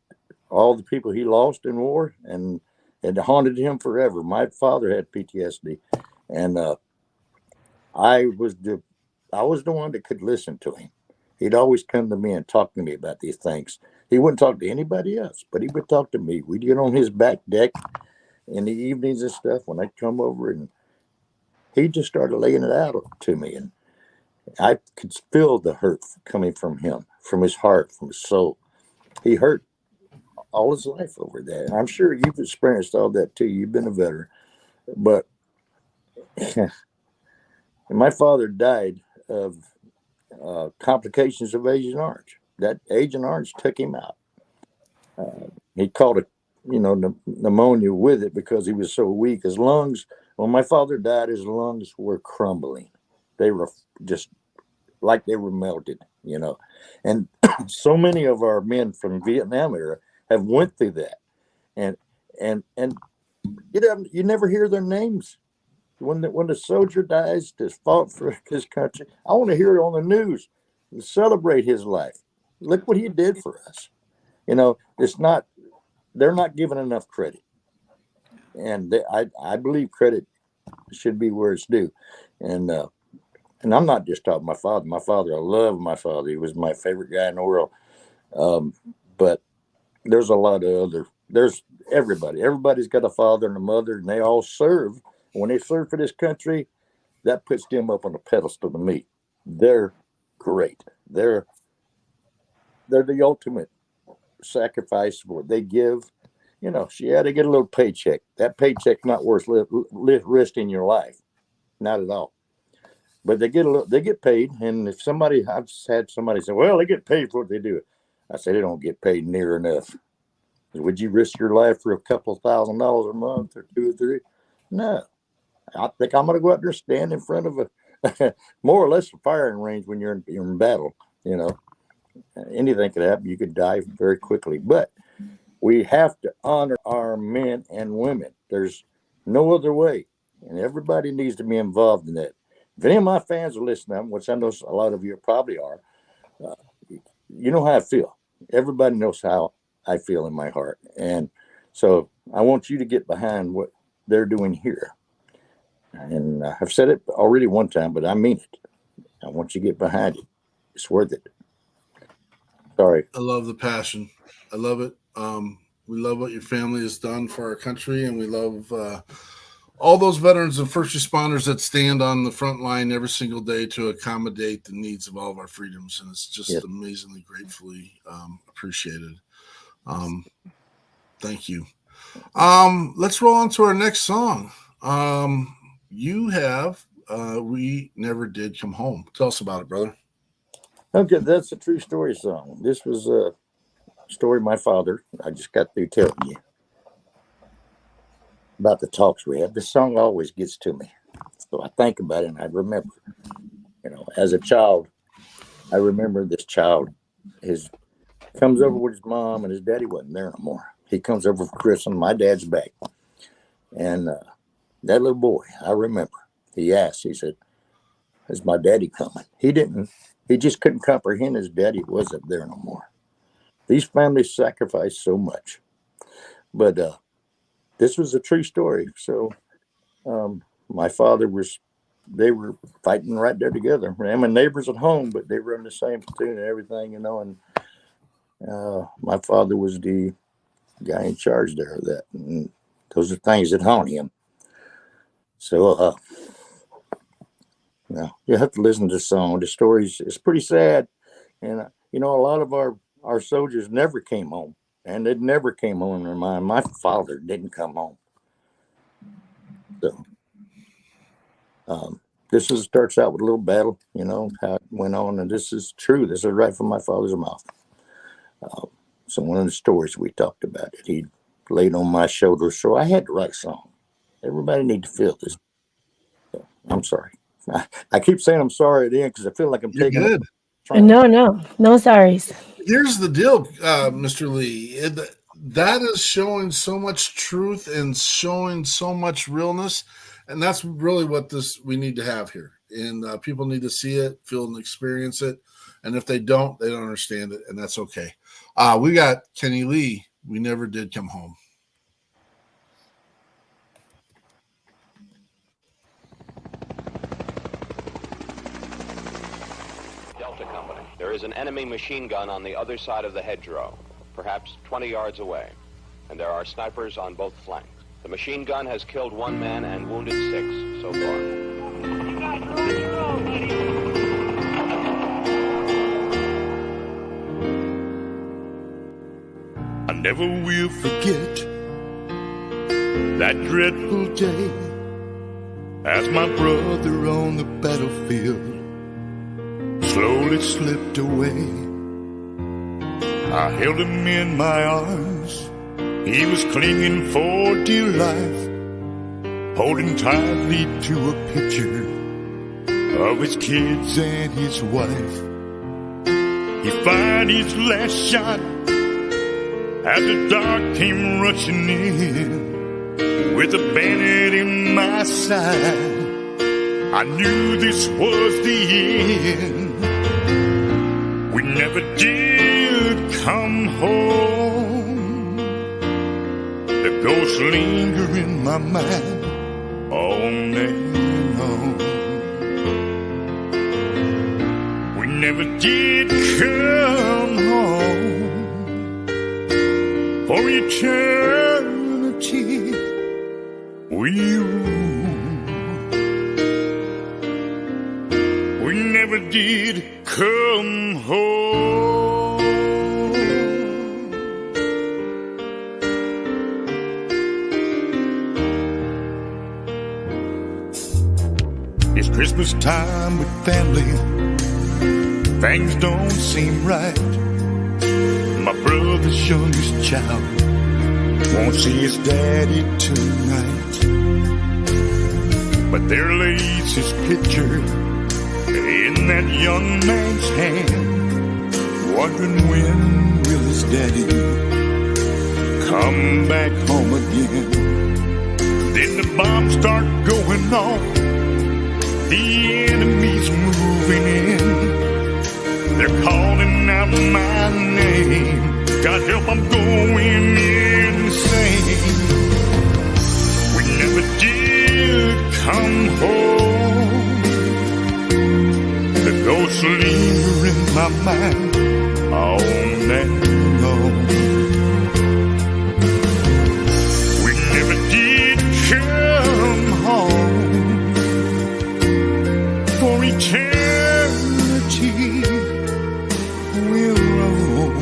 all the people he lost in war, and it haunted him forever. My father had PTSD, and I was the one that could listen to him. He'd always come to me and talk to me about these things. He wouldn't talk to anybody else, but he would talk to me. We'd get on his back deck in the evenings and stuff when I'd come over, and he just started laying it out to me. And I could feel the hurt coming from him, from his heart, from his soul. He hurt all his life over that. I'm sure you've experienced all that too. You've been a veteran. But my father died of complications of Agent Orange. That Agent Orange took him out. He caught it, pneumonia with it because he was so weak. His lungs, when my father died, his lungs were crumbling. They were just like they were melted, And so many of our men from Vietnam era have went through that. And you never hear their names. When the soldier dies to fought for his country, I want to hear it on the news and celebrate his life. Look what he did for us. It's not they're not given enough credit. And I believe credit should be where it's due. And I'm not just talking my father. My father, I love my father. He was my favorite guy in the world. But there's a lot of there's everybody. Everybody's got a father and a mother, and they all serve. When they serve for this country, that puts them up on a pedestal to me. They're great. They're the ultimate sacrifice for what they give. You know, they get a little paycheck. That paycheck's not worth risking your life. Not at all. But they get paid. And if I've had somebody say, well, they get paid for what they do. I say, they don't get paid near enough. Would you risk your life for a couple of $1,000s a month or 2 or 3? No. I think I'm going to go out there and stand in front of a more or less a firing range when you're in battle. You know, anything could happen. You could die very quickly. But we have to honor our men and women. There's no other way. And everybody needs to be involved in that. If any of my fans are listening, which I know a lot of you probably are, you know how I feel. Everybody knows how I feel in my heart. And so I want you to get behind what they're doing here. And I've said it already one time, but I mean it. I want you to get behind it. It's worth it. Sorry. I love the passion. I love it. We love what your family has done for our country, and we love all those veterans and first responders that stand on the front line every single day to accommodate the needs of all of our freedoms. And it's just amazingly gratefully appreciated. Thank you. Let's roll on to our next song. You have We Never Did Come Home. Tell us about it, brother. Okay, that's a true story song. This was a story of my father. I just got through telling you about the talks we had. This song always gets to me. So I think about it and I remember. You know, as a child, I remember this child. Comes over with his mom, and his daddy wasn't there no more. He comes over for Christmas. My dad's back. And that little boy, I remember, he asked, he said, is my daddy coming? He just couldn't comprehend his daddy wasn't there no more. These families sacrificed so much. But this was a true story. So my father they were fighting right there together. I'm neighbors at home, but they were in the same platoon and everything, you know, and my father was the guy in charge there of that. And those are things that haunt him. So, you have to listen to the song. The story is pretty sad. And, you know, a lot of our soldiers never came home. And they never came home in their mind. My father didn't come home. So, starts out with a little battle, you know, how it went on. And this is true. This is right from my father's mouth. So one of the stories we talked about it, he laid on my shoulder. So I had to write a song. Everybody need to feel this. So, I'm sorry. I keep saying I'm sorry at the end because I feel like I'm taking good. No sorries. Here's the deal, Mr. Lee. That is showing so much truth and showing so much realness. And that's really what we need to have here. And people need to see it, feel and experience it. And if they don't understand it. And that's okay. We got Kenny Lee. We Never Did Come Home. Delta Company. There is an enemy machine gun on the other side of the hedgerow, perhaps 20 yards away. And there are snipers on both flanks. The machine gun has killed 1 man and wounded 6 so far. I never will forget that dreadful day as my brother on the battlefield slowly slipped away. I held him in my arms. He was clinging for dear life, holding tightly to a picture of his kids and his wife. He fired his last shot as the dark came rushing in, with a bayonet in my side. I knew this was the end. We never did come home. ghosts linger in my mind on and on. We never did come home for eternity. We never did come home. It's Christmas time with family. Things don't seem right. My brother's youngest child won't see his daddy tonight. But there lays his picture in that young man's hand, wondering when will his daddy come back home again. Then the bombs start going off, the enemy's moving in. They're calling out my name. God help, I'm going insane. We never did come home. The ghosts linger in my mind on and on. We never did come home for eternity. We'll roam.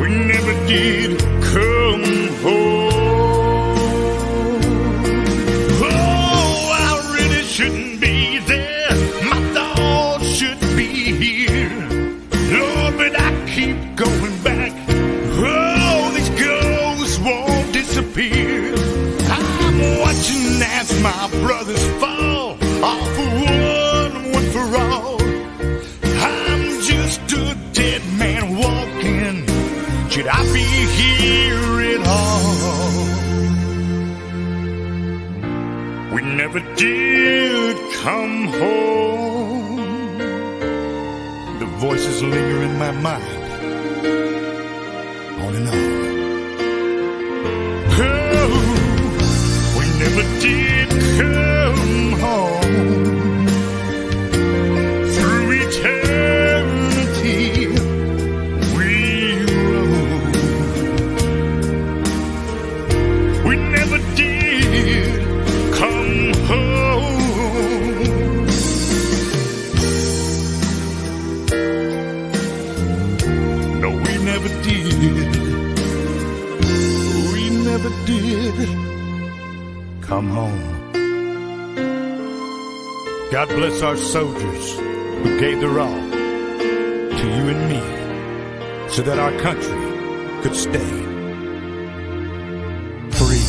We never did come home. Shouldn't be there, my thoughts should be here. Lord, but I keep going back. Oh, these ghosts won't disappear. I'm watching as my brothers fall, all for one for all. I'm just a dead man walking. Should I be here at all? We never did come home. The voices linger in my mind, on and on. Oh, we never did come home. Through eternity, we rode. We never did come home. No, we never did. We never did come home. God bless our soldiers who gave their all to you and me so that our country could stay free.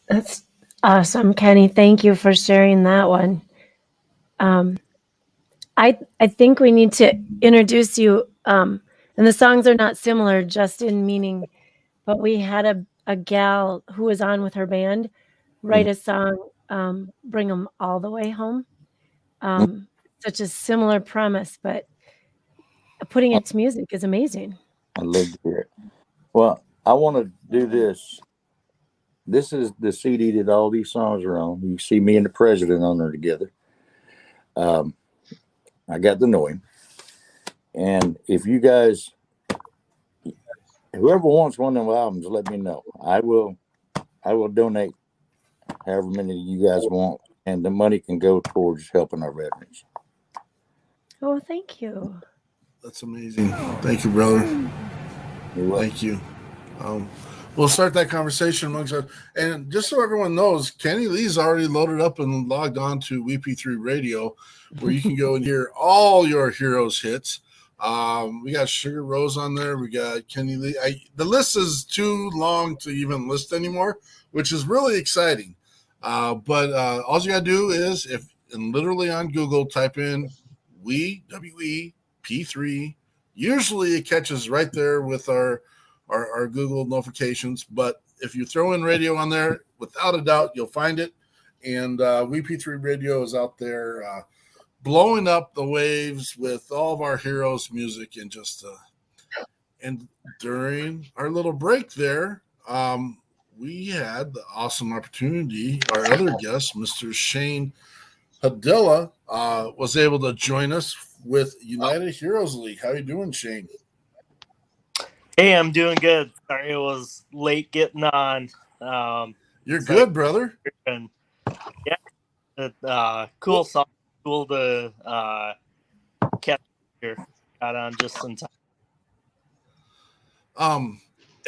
That's awesome, Kenny. Thank you for sharing that one. I think we need to introduce you. And the songs are not similar, just in meaning, but we had a gal who was on with her band write a song, "Bring 'Em All the Way Home." Such a similar premise, but putting it to music is amazing. I love to hear it. Well, I want to do this. This is the CD that all these songs are on. You see me and the president on there together. I got to know him. And if you guys, whoever wants one of them albums, let me know. I will donate however many you guys want, and the money can go towards helping our veterans. Oh, thank you. That's amazing. Thank you, brother. Thank you. We'll start that conversation amongst us. And just so everyone knows, Kenny Lee's already loaded up and logged on to WeP3 Radio, where you can go and hear all your heroes hits. We got Sugar Rose on there. We got Kenny Lee. The list is too long to even list anymore, which is really exciting. But all you got to do is, literally on Google, type in WeP3 WeP3. Usually it catches right there with our Google notifications, but if you throw in radio on there, without a doubt, you'll find it. And WeP3 Radio is out there blowing up the waves with all of our heroes' music, and just and during our little break there, we had the awesome opportunity. Our other guest, Mr. Shane Hudella, was able to join us with United Heroes League. How you doing, Shane? Hey, I'm doing good. Sorry it was late getting on. You're good, brother. And yeah, cool song. Cool to catch here. Got on just in time.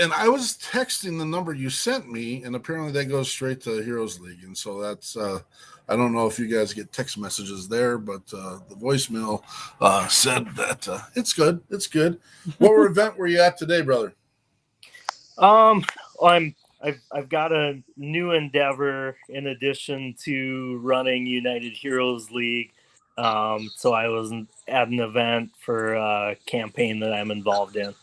And I was texting the number you sent me, and apparently that goes straight to Heroes League. And so that's I don't know if you guys get text messages there, but the voicemail said that it's good. It's good. What event were you at today, brother? I've got a new endeavor in addition to running United Heroes League. So I was at an event for a campaign that I'm involved in.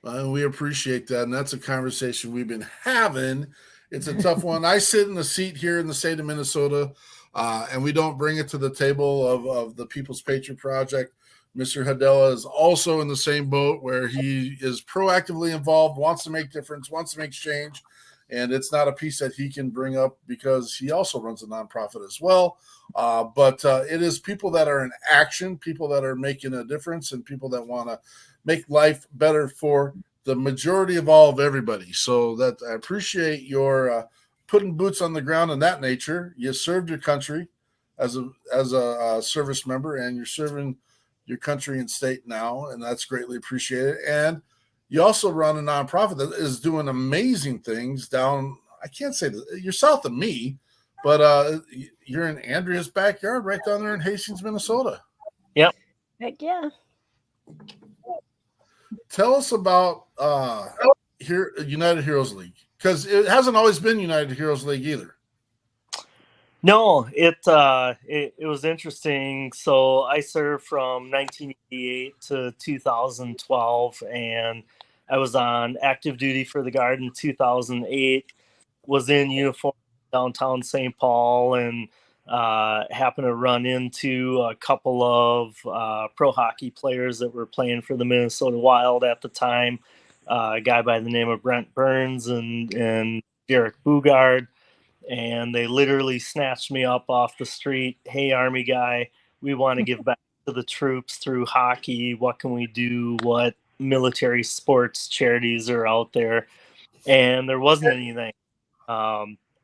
We appreciate that, and that's a conversation we've been having. It's a tough one. I sit in the seat here in the state of Minnesota, and we don't bring it to the table of the People's Patriot Project. Mr. Hudella is also in the same boat where he is proactively involved, wants to make difference, wants to make change, and it's not a piece that he can bring up because he also runs a nonprofit as well. But it is people that are in action, people that are making a difference, and people that want to make life better for the majority of everybody. So that I appreciate your putting boots on the ground in that nature. You served your country as a service member, and you're serving your country and state now, and that's greatly appreciated. And you also run a nonprofit that is doing amazing things down, I can't say that you're south of me, but you're in Andrea's backyard right down there in Hastings, Minnesota. Yep. Heck yeah. Tell us about United Heroes League, because it hasn't always been United Heroes League either. No, it was interesting. So I served from 1988 to 2012, and I was on active duty for the Guard in 2008. Was in uniform downtown St. Paul, and happened to run into a couple of pro hockey players that were playing for the Minnesota Wild at the time. A guy by the name of Brent Burns and Derek Bugard. And they literally snatched me up off the street. Hey, Army guy, we want to give back to the troops through hockey. What can we do? What military sports charities are out there? And there wasn't anything.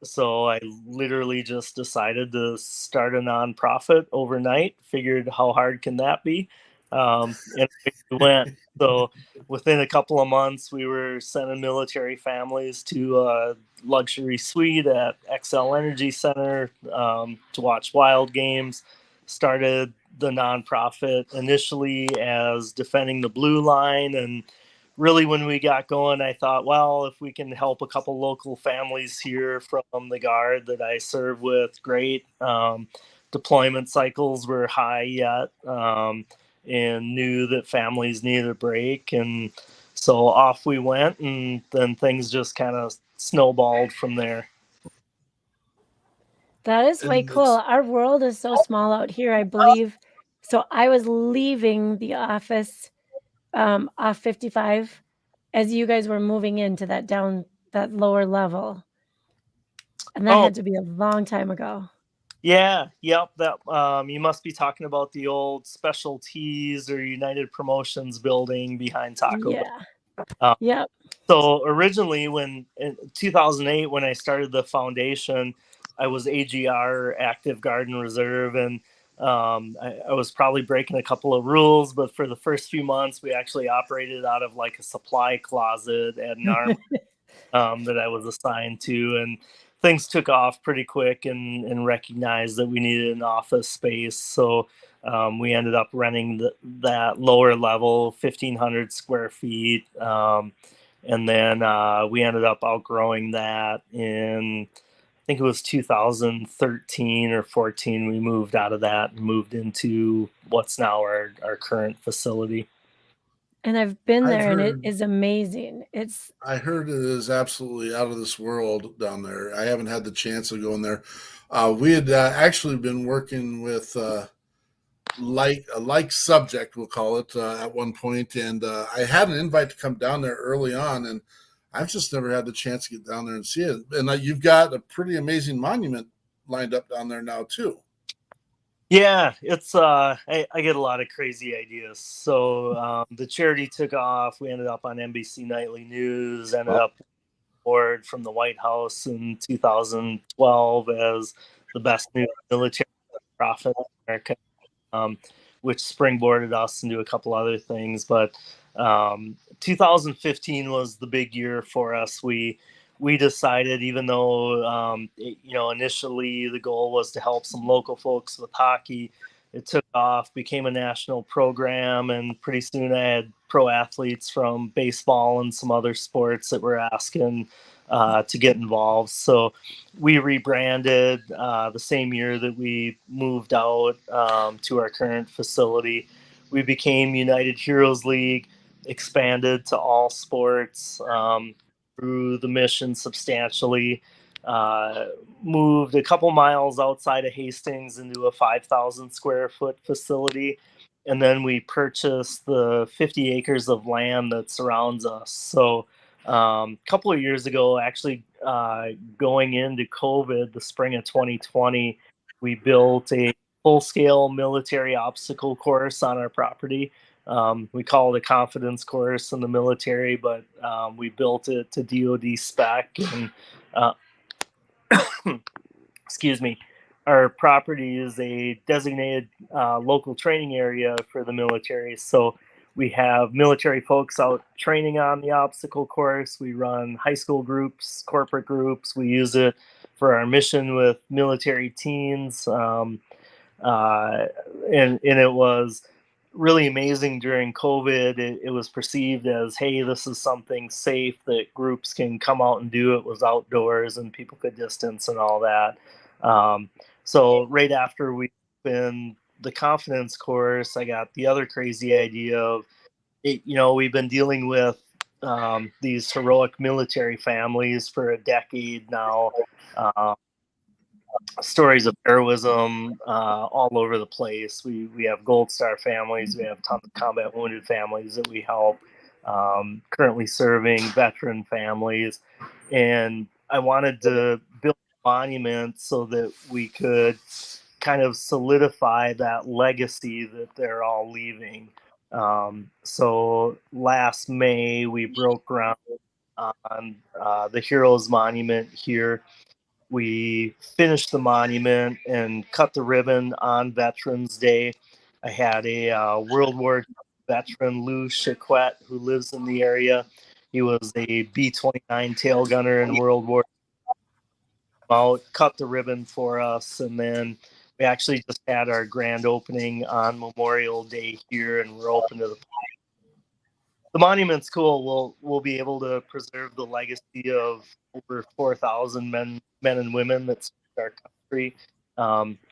So I literally just decided to start a nonprofit overnight. Figured how hard can that be? And we went. So within a couple of months, we were sending military families to a luxury suite at XL Energy Center to watch Wild games. Started the nonprofit initially as Defending the Blue Line. And really when we got going, I thought, well, if we can help a couple local families here from the Guard that I serve with, great. Deployment cycles were high yet. And knew that families needed a break. And so off we went, and then things just kind of snowballed from there. That is way cool. Our world is so small out here, I believe. So I was leaving the office off 55 as you guys were moving into that lower level. And that had to be a long time ago. Yeah, yep. That you must be talking about the old Specialties or United Promotions building behind Taco Bell. Yep. So originally, in 2008, when I started the foundation, I was AGR, Active Guard and Reserve, and I was probably breaking a couple of rules. But for the first few months, we actually operated out of like a supply closet at an army that I was assigned to, and things took off pretty quick and recognized that we needed an office space. So we ended up renting that lower level, 1,500 square feet. And then we ended up outgrowing that in think it was 2013 or 14, we moved out of that and moved into what's now our current facility. And I've been I've there, and it heard- is amazing. It's I heard it is absolutely out of this world down there. I haven't had the chance of going there. We had actually been working with a like subject, we'll call it, at one point, and I had an invite to come down there early on, and I've just never had the chance to get down there and see it. And you've got a pretty amazing monument lined up down there now too. Yeah, it's I get a lot of crazy ideas. So the charity took off. We ended up on NBC Nightly News. Ended up award from the White House in 2012 as the best new military profit in America, which springboarded us into a couple other things. But 2015 was the big year for us. We decided, even though initially the goal was to help some local folks with hockey, it took off, became a national program, and pretty soon I had pro athletes from baseball and some other sports that were asking to get involved. So we rebranded the same year that we moved out to our current facility. We became United Heroes League, expanded to all sports, grew the mission substantially, moved a couple miles outside of Hastings into a 5,000 square foot facility. And then we purchased the 50 acres of land that surrounds us. So a couple of years ago, actually going into COVID, the spring of 2020, we built a full-scale military obstacle course on our property. We call it a confidence course in the military, but we built it to DoD spec. And excuse me, our property is a designated local training area for the military. So we have military folks out training on the obstacle course. We run high school groups, corporate groups. We use it for our mission with military teens. And it was really amazing during COVID. It was perceived as, hey, this is something safe that groups can come out and do. It was outdoors and people could distance and all that. So right after we opened the confidence course, I got the other crazy idea of, we've been dealing with these heroic military families for a decade now. Stories of heroism all over the place. We have Gold Star families. We have tons of combat wounded families that we help. Currently serving veteran families, and I wanted to build a monument so that we could kind of solidify that legacy that they're all leaving. So last May we broke ground on the Heroes Monument here. We finished the monument and cut the ribbon on Veterans Day. I had a World War II veteran, Lou Chiquette, who lives in the area. He was a B-29 tail gunner in World War II. Out, cut the ribbon for us, and then we actually just had our grand opening on Memorial Day here, and we're open to the monument's cool. We'll be able to preserve the legacy of over 4,000 men and women that served our country.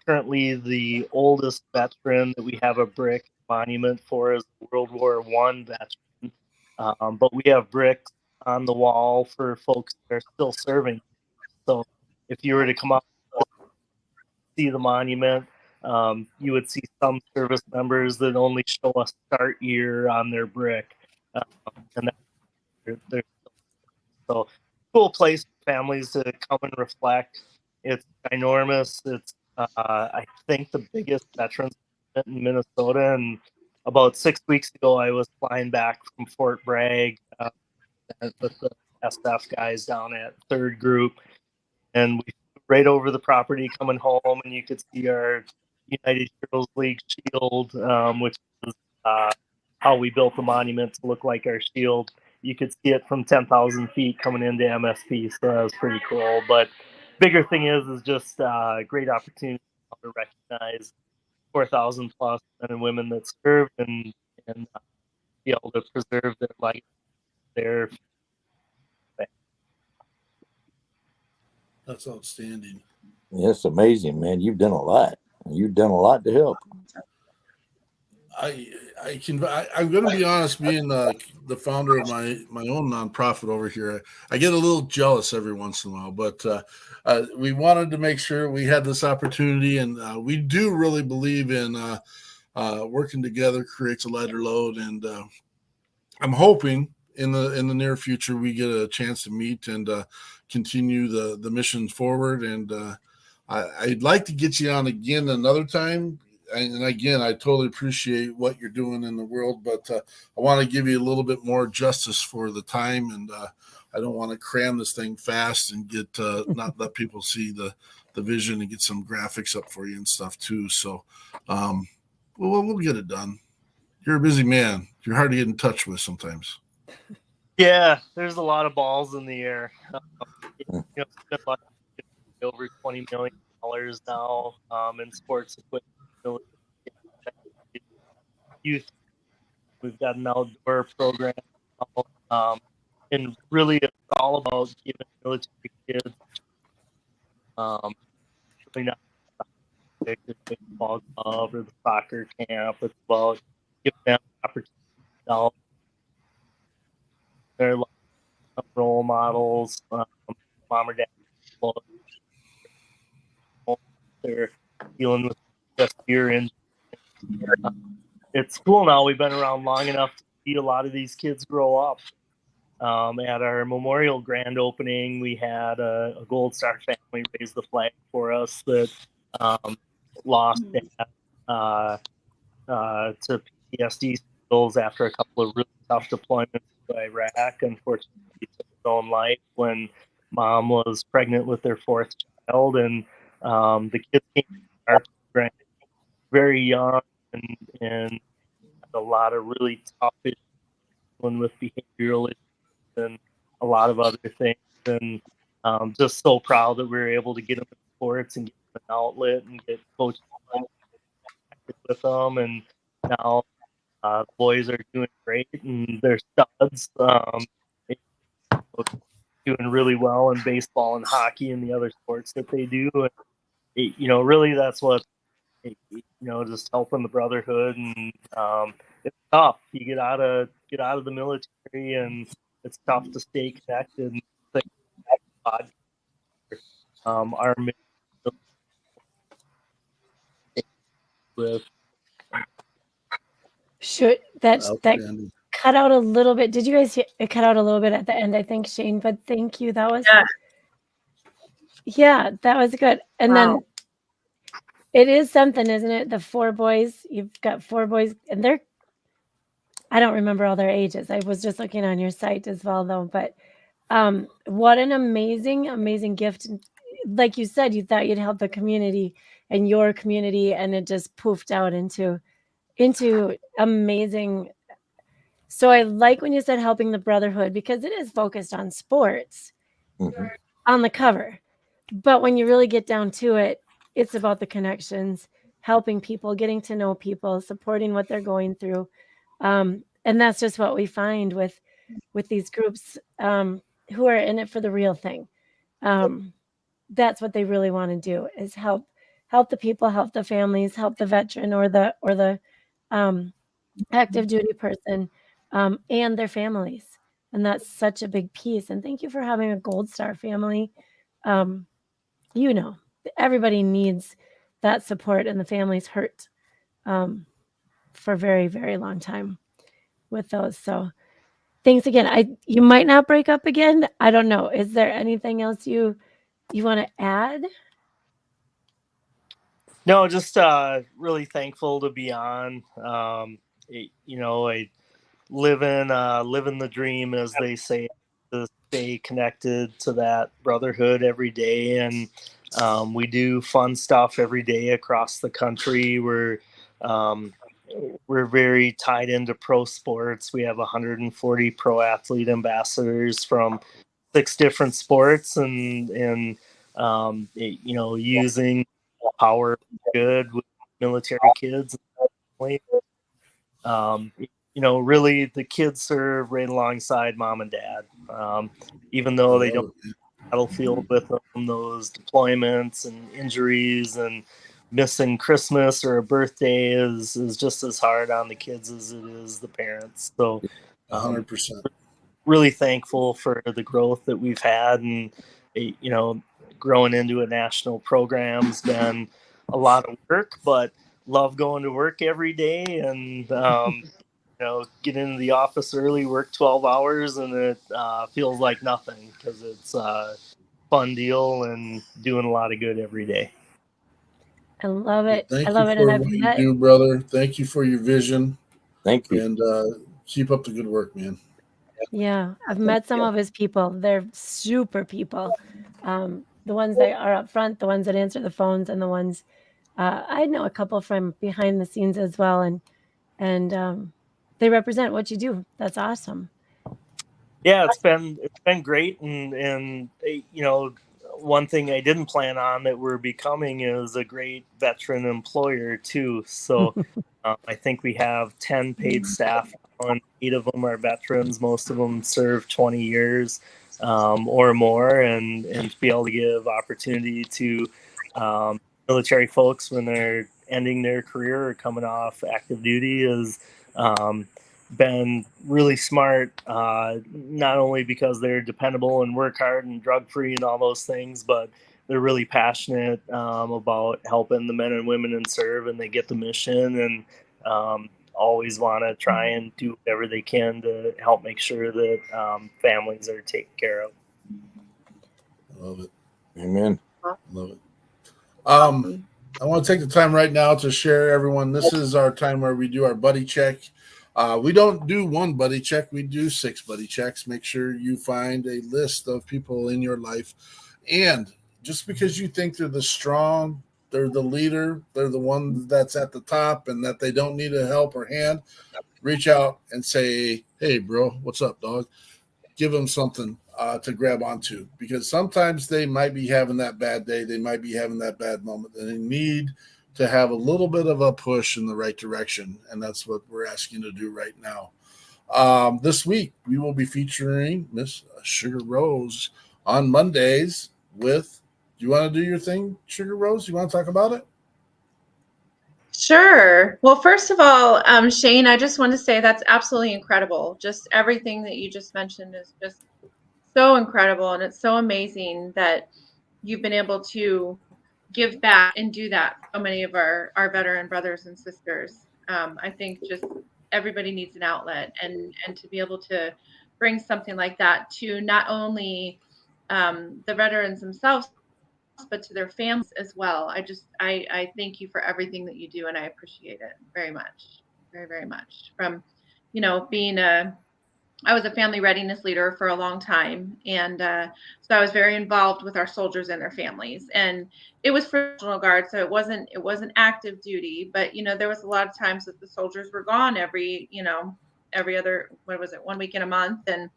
Currently, the oldest veteran that we have a brick monument for is a World War I veteran. But we have bricks on the wall for folks that are still serving. So if you were to come up and see the monument, you would see some service members that only show a start year on their brick. And they're so cool place for families to come and reflect. It's ginormous. It's I think the biggest veterans in Minnesota. And about 6 weeks ago, I was flying back from Fort Bragg with the SF guys down at Third Group, and we right over the property coming home, and you could see our United Heroes League shield, which is how we built the monument to look like our shield. You could see it from 10,000 feet coming into MSP, so that was pretty cool. But bigger thing is just a great opportunity to recognize 4,000 plus men and women that served and be able to preserve their life there. That's outstanding. Yeah, it's amazing, man. You've done a lot. You've done a lot to help. I'm going to be honest, being the founder of my own nonprofit over here, I get a little jealous every once in a while, but we wanted to make sure we had this opportunity, and we do really believe in working together creates a lighter load. And I'm hoping in the near future we get a chance to meet and continue the mission forward. And I'd like to get you on again another time. And again, I totally appreciate what you're doing in the world, but I want to give you a little bit more justice for the time, and I don't want to cram this thing fast and get not let people see the vision and get some graphics up for you and stuff too. So we'll get it done. You're a busy man. You're hard to get in touch with sometimes. Yeah, there's a lot of balls in the air. Over $20 million now in sports equipment. Youth, we've got an outdoor program, and really it's all about giving military kids really not the baseball club or the soccer camp. It's about giving them the opportunity to develop their role models, mom or dad. They're dealing with just fear and it's cool now. We've been around long enough to see a lot of these kids grow up. At our memorial grand opening, we had a Gold Star family raise the flag for us that lost to PTSD skills after a couple of really tough deployments to Iraq. Unfortunately, he took his own life when mom was pregnant with their fourth child, and the kids came to our program very young and had a lot of really tough issues with behavioral issues and a lot of other things. And just so proud that we were able to get them in sports and get them an outlet and get coaches with them. And now the boys are doing great and they're studs. Doing really well in baseball and hockey and the other sports that they do. And really that's what just helping the brotherhood. And it's tough. You get out of the military and it's tough to stay connected. Our mission with Outstanding. cut out a little bit. Did you guys hear it cut out a little bit at the end? I think, Shane, but thank you. That was that was good. And then it is something, isn't it? The 4 boys, you've got 4 boys, and I don't remember all their ages. I was just looking on your site as well, though. But what an amazing, amazing gift. Like you said, you thought you'd help the community and your community, and it just poofed out into amazing. So I like when you said helping the brotherhood, because it is focused on sports on the cover. But when you really get down to it, it's about the connections, helping people, getting to know people, supporting what they're going through. And that's just what we find with these groups who are in it for the real thing. That's what they really want to do, is help the people, help the families, help the veteran or the active duty person and their families. And that's such a big piece. And thank you for having a Gold Star family. Everybody needs that support, and the families hurt for a very, very long time with those. So thanks again. You might not break up again. I don't know. Is there anything else you want to add? No, just really thankful to be on. I living the dream, as they say, to stay connected to that brotherhood every day. And we do fun stuff every day across the country. We're very tied into pro sports. We have 140 pro athlete ambassadors from 6 different sports, and using power of good with military kids. Really the kids serve right alongside mom and dad. Even though they don't have battlefield with them. Those deployments and injuries and missing Christmas or a birthday is just as hard on the kids as it is the parents. So 100%. really thankful for the growth that we've had, and growing into a national program's been a lot of work, but love going to work every day and get into the office early, work 12 hours, and it feels like nothing because it's a fun deal and doing a lot of good every day. I love it. Thank I you love it. for And what you do, brother. Thank you for your vision. Thank you. And keep up the good work, man. Yeah, I've met some of his people. They're super people. The ones that are up front, the ones that answer the phones, and the ones I know a couple from behind the scenes as well, and they represent what you do. That's awesome. Yeah, it's been great, and one thing I didn't plan on that we're becoming is a great veteran employer too. So I think we have 10 paid staff, and 8 of them are veterans. Most of them serve 20 years or more, and to be able to give opportunity to military folks when they're ending their career or coming off active duty is been really smart, not only because they're dependable and work hard and drug free and all those things, but they're really passionate about helping the men and women in serve, and they get the mission and always want to try and do whatever they can to help make sure that families are taken care of. Love it. Amen. Love it. I want to take the time right now to share, everyone. This is our time where we do our buddy check. We don't do one buddy check. We do 6 buddy checks. Make sure you find a list of people in your life. And just because you think they're the strong, they're the leader, they're the one that's at the top and that they don't need a help or hand, reach out and say, hey, bro, what's up, dog? Give them something to grab onto, because sometimes they might be having that bad day. They might be having that bad moment, and they need to have a little bit of a push in the right direction. And that's what we're asking to do right now. This week, we will be featuring Miss Sugar Rose on Mondays with, do you want to do your thing, Sugar Rose? You want to talk about it? Sure. Well, first of all, Shane, I just want to say that's absolutely incredible. Just everything that you just mentioned is just so incredible. And it's so amazing that you've been able to give back and do that for so many of our veteran brothers and sisters. I think just everybody needs an outlet, and to be able to bring something like that to not only the veterans themselves, but to their families as well. I thank you for everything that you do, and I appreciate it very much, very, very much. From, being I was a family readiness leader for a long time, and so I was very involved with our soldiers and their families. And it was for National Guard, so it wasn't active duty, but there was a lot of times that the soldiers were gone every other, 1 week in a month, and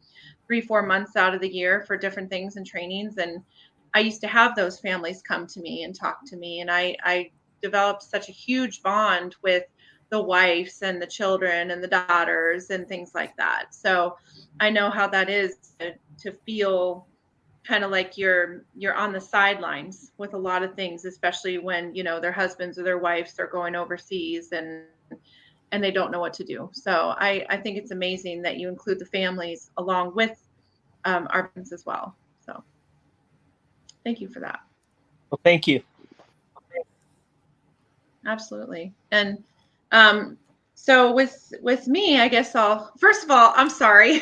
3-4 months out of the year for different things and trainings. And I used to have those families come to me and talk to me, and I developed such a huge bond with the wives and the children and the daughters and things like that. So I know how that is to feel kind of like you're on the sidelines with a lot of things, especially when their husbands or their wives are going overseas and they don't know what to do. So I think it's amazing that you include the families along with our friends as well. So thank you for that. Well, thank you. Absolutely. And so with me, I guess first of all, I'm sorry.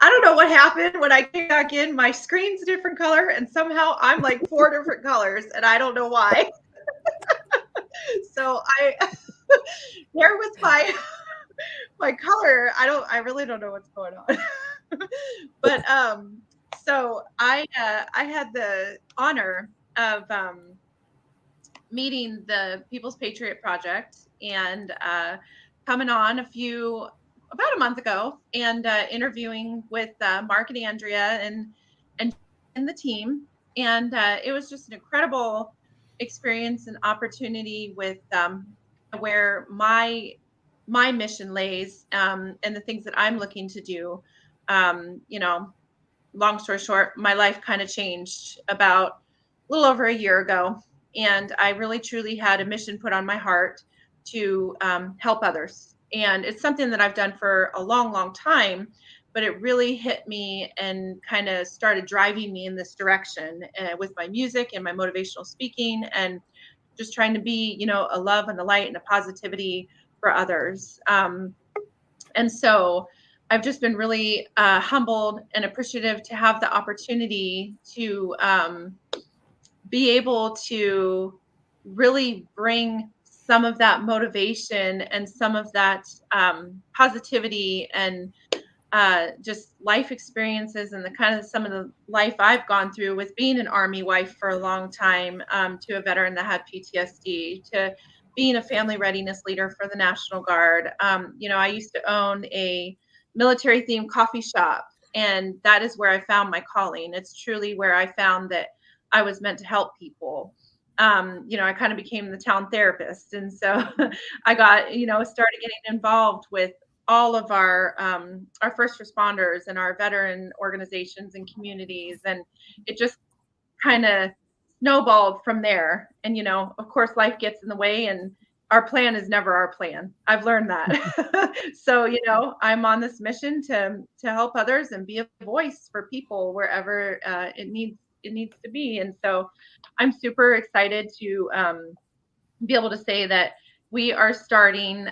I don't know what happened when I came back in. My screen's a different color, and somehow I'm like 4 different colors, and I don't know why. So there was my color. I really don't know what's going on. But so I had the honor of meeting the People's Patriot Project and coming on about a month ago and interviewing with Mark and Andrea and the team. And it was just an incredible experience and opportunity with where my mission lays and the things that I'm looking to do. long story short, my life kind of changed about a little over a year ago. And I really truly had a mission put on my heart to help others. And it's something that I've done for a long, long time, but it really hit me and kind of started driving me in this direction with my music and my motivational speaking, and just trying to be, a love and a light and a positivity for others. And so I've just been really humbled and appreciative to have the opportunity to be able to really bring some of that motivation and some of that positivity and just life experiences and the kind of some of the life I've gone through with being an Army wife for a long time, to a veteran that had PTSD, to being a family readiness leader for the National Guard. I used to own a military themed coffee shop, and that is where I found my calling. It's truly where I found that I was meant to help people. I kind of became the town therapist. And so I got, started getting involved with all of our first responders and our veteran organizations and communities. And it just kind of snowballed from there. And, of course, life gets in the way, and our plan is never our plan. I've learned that. So, I'm on this mission to help others and be a voice for people wherever it needs to be. And so I'm super excited to be able to say that we are starting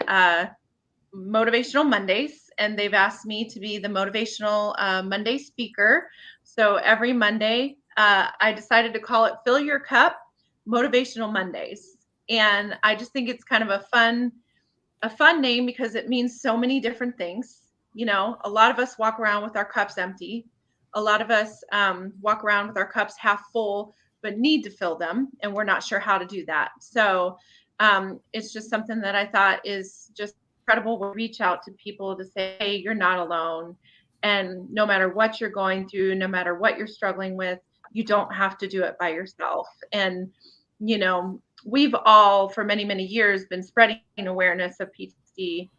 Motivational Mondays, and they've asked me to be the Motivational Monday speaker. So every Monday, I decided to call it Fill Your Cup Motivational Mondays. And I just think it's kind of a fun name because it means so many different things. A lot of us walk around with our cups empty. A lot of us walk around with our cups half full, but need to fill them, and we're not sure how to do that. So it's just something that I thought is just incredible. We'll reach out to people to say, hey, you're not alone. And no matter what you're going through, no matter what you're struggling with, you don't have to do it by yourself. And, we've all, for many, many years, been spreading awareness of PTSD,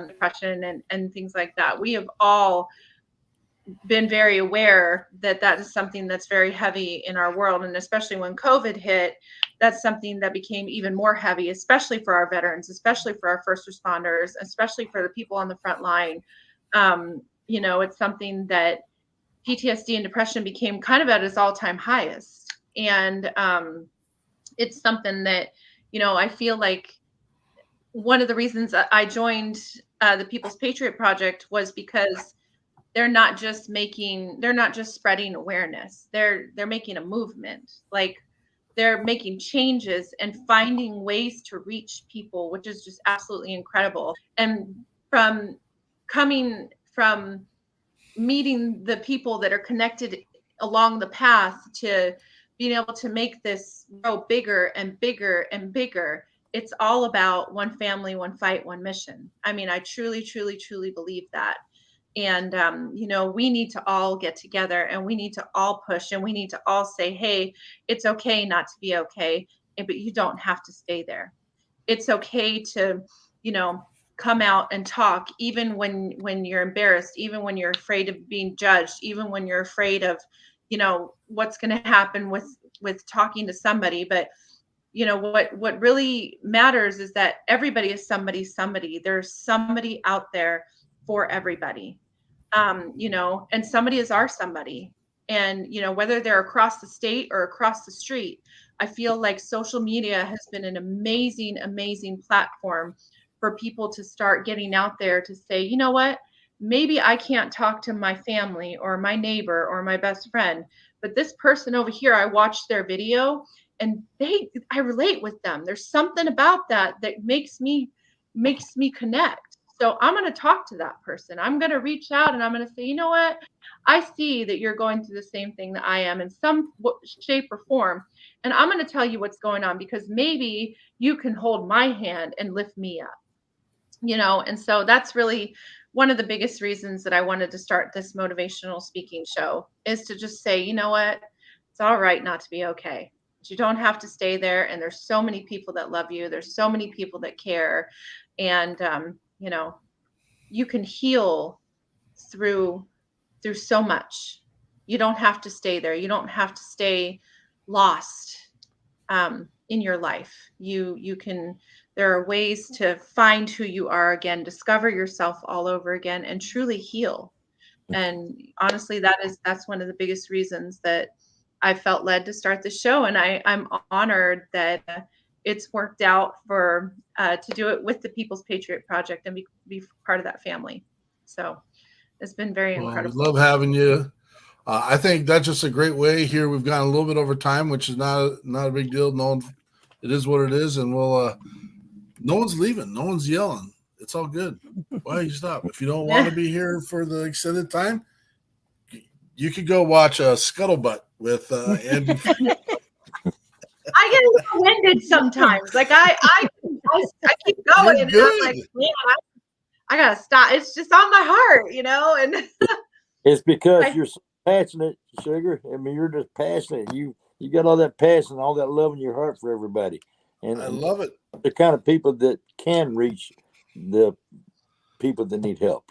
depression, and things like that. We have all been very aware that that is something that's very heavy in our world. And especially when COVID hit, that's something that became even more heavy, especially for our veterans, especially for our first responders, especially for the people on the front line. It's something that PTSD and depression became kind of at its all-time highest. And it's something that, I feel like one of the reasons I joined the People's Patriot Project was because they're not just spreading awareness. They're making a movement. Like, they're making changes and finding ways to reach people, which is just absolutely incredible. And coming from meeting the people that are connected along the path to being able to make this grow bigger and bigger and bigger, it's all about one family, one fight, one mission. I mean, I truly, truly, truly believe that. And, we need to all get together, and we need to all push, and we need to all say, hey, it's okay not to be okay, but you don't have to stay there. It's okay to, come out and talk, even when you're embarrassed, even when you're afraid of being judged, even when you're afraid of, what's going to happen with talking to somebody. But what really matters is that everybody is somebody. There's somebody out there for everybody. And somebody is our somebody. And, whether they're across the state or across the street, I feel like social media has been an amazing, amazing platform for people to start getting out there to say, you know what, maybe I can't talk to my family or my neighbor or my best friend, but this person over here, I watched their video and I relate with them. There's something about that makes me connect. So I'm going to talk to that person. I'm going to reach out and I'm going to say, you know what? I see that you're going through the same thing that I am in some shape or form. And I'm going to tell you what's going on, because maybe you can hold my hand and lift me up. And so that's really one of the biggest reasons that I wanted to start this motivational speaking show, is to just say, you know what? It's all right not to be okay. But you don't have to stay there. And there's so many people that love you. There's so many people that care. And, you can heal through so much. You don't have to stay there. You don't have to stay lost in your life. You can, there are ways to find who you are again, discover yourself all over again, and truly heal. And honestly, that's one of the biggest reasons that I felt led to start the show. And I'm honored that it's worked out for to do it with the People's Patriot Project and be part of that family. So it's been very incredible. We love having you. I think that's just a great way. Here we've gone a little bit over time, which is not a big deal. It is what it is, and we'll. No one's leaving. No one's yelling. It's all good. Why you stop? If you don't want to be here for the extended time, you could go watch Scuttlebutt with Andy. I get a little winded sometimes. Like I keep going, and I'm like, man, I gotta stop. It's just on my heart, and it's because you're so passionate, Sugar. I mean, you're just passionate. You got all that passion, all that love in your heart for everybody, and I love it. The kind of people that can reach the people that need help.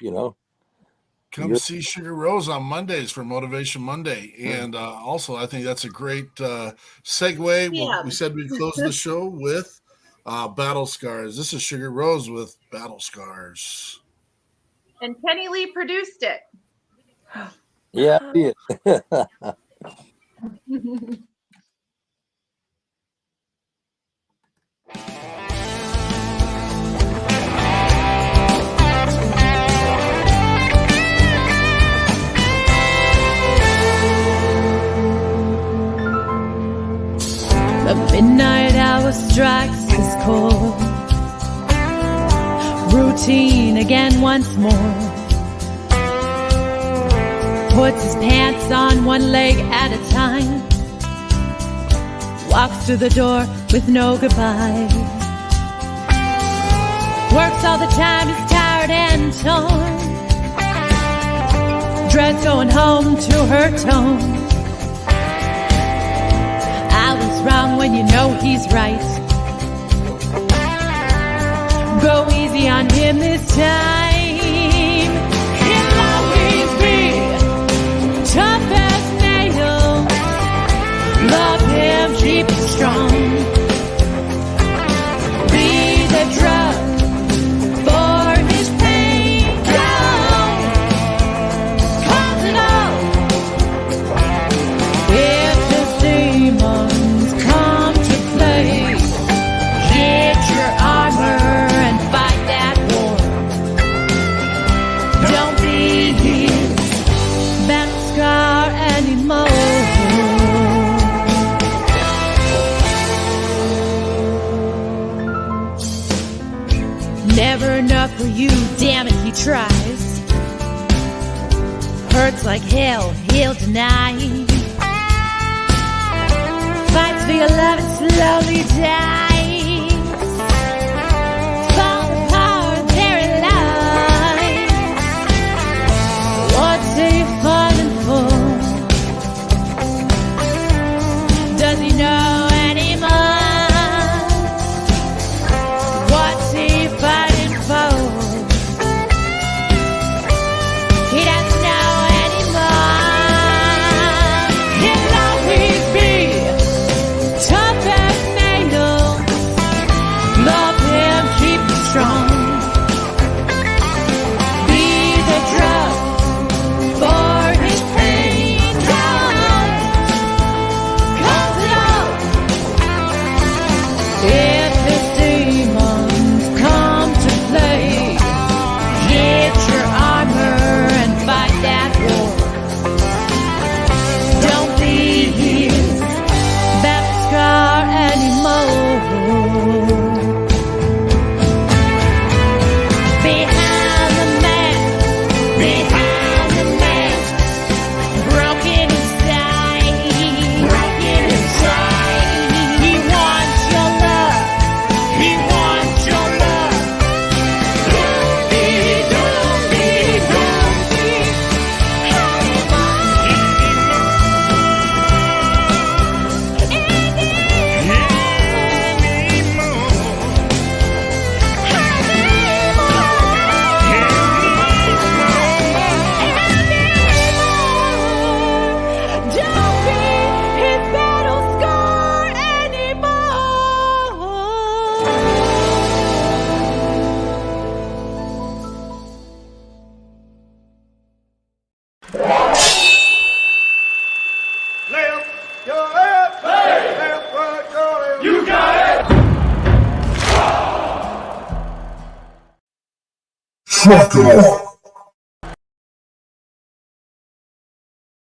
Come see Sugar Rose on Mondays for Motivation Monday. And also, I think that's a great segue. Yeah. We said we'd close the show with Battle Scars. This is Sugar Rose with Battle Scars. And Kenny Lee produced it. Yeah, I did. The midnight hour strikes his cold. Routine again once more. Puts his pants on one leg at a time. Walks through the door with no goodbye. Works all the time, he's tired and torn. Dreads going home to her tone. I was wrong when you know he's right. Go easy on him this time. He'll always be tough as nails. Love him, keep him strong. Be the drug for his pain. Cause it all. If his demons come to play, get your armor and fight that war. Don't be his battle scar anymore. Never enough for you, damn it, he tries. Hurts like hell, he'll deny. Fights for your love and slowly dies. Fall apart, there it lies. What's he falling for? Does he know anymore? What's he fighting for? He doesn't know anymore. He'll always be tough as nails. Truck off.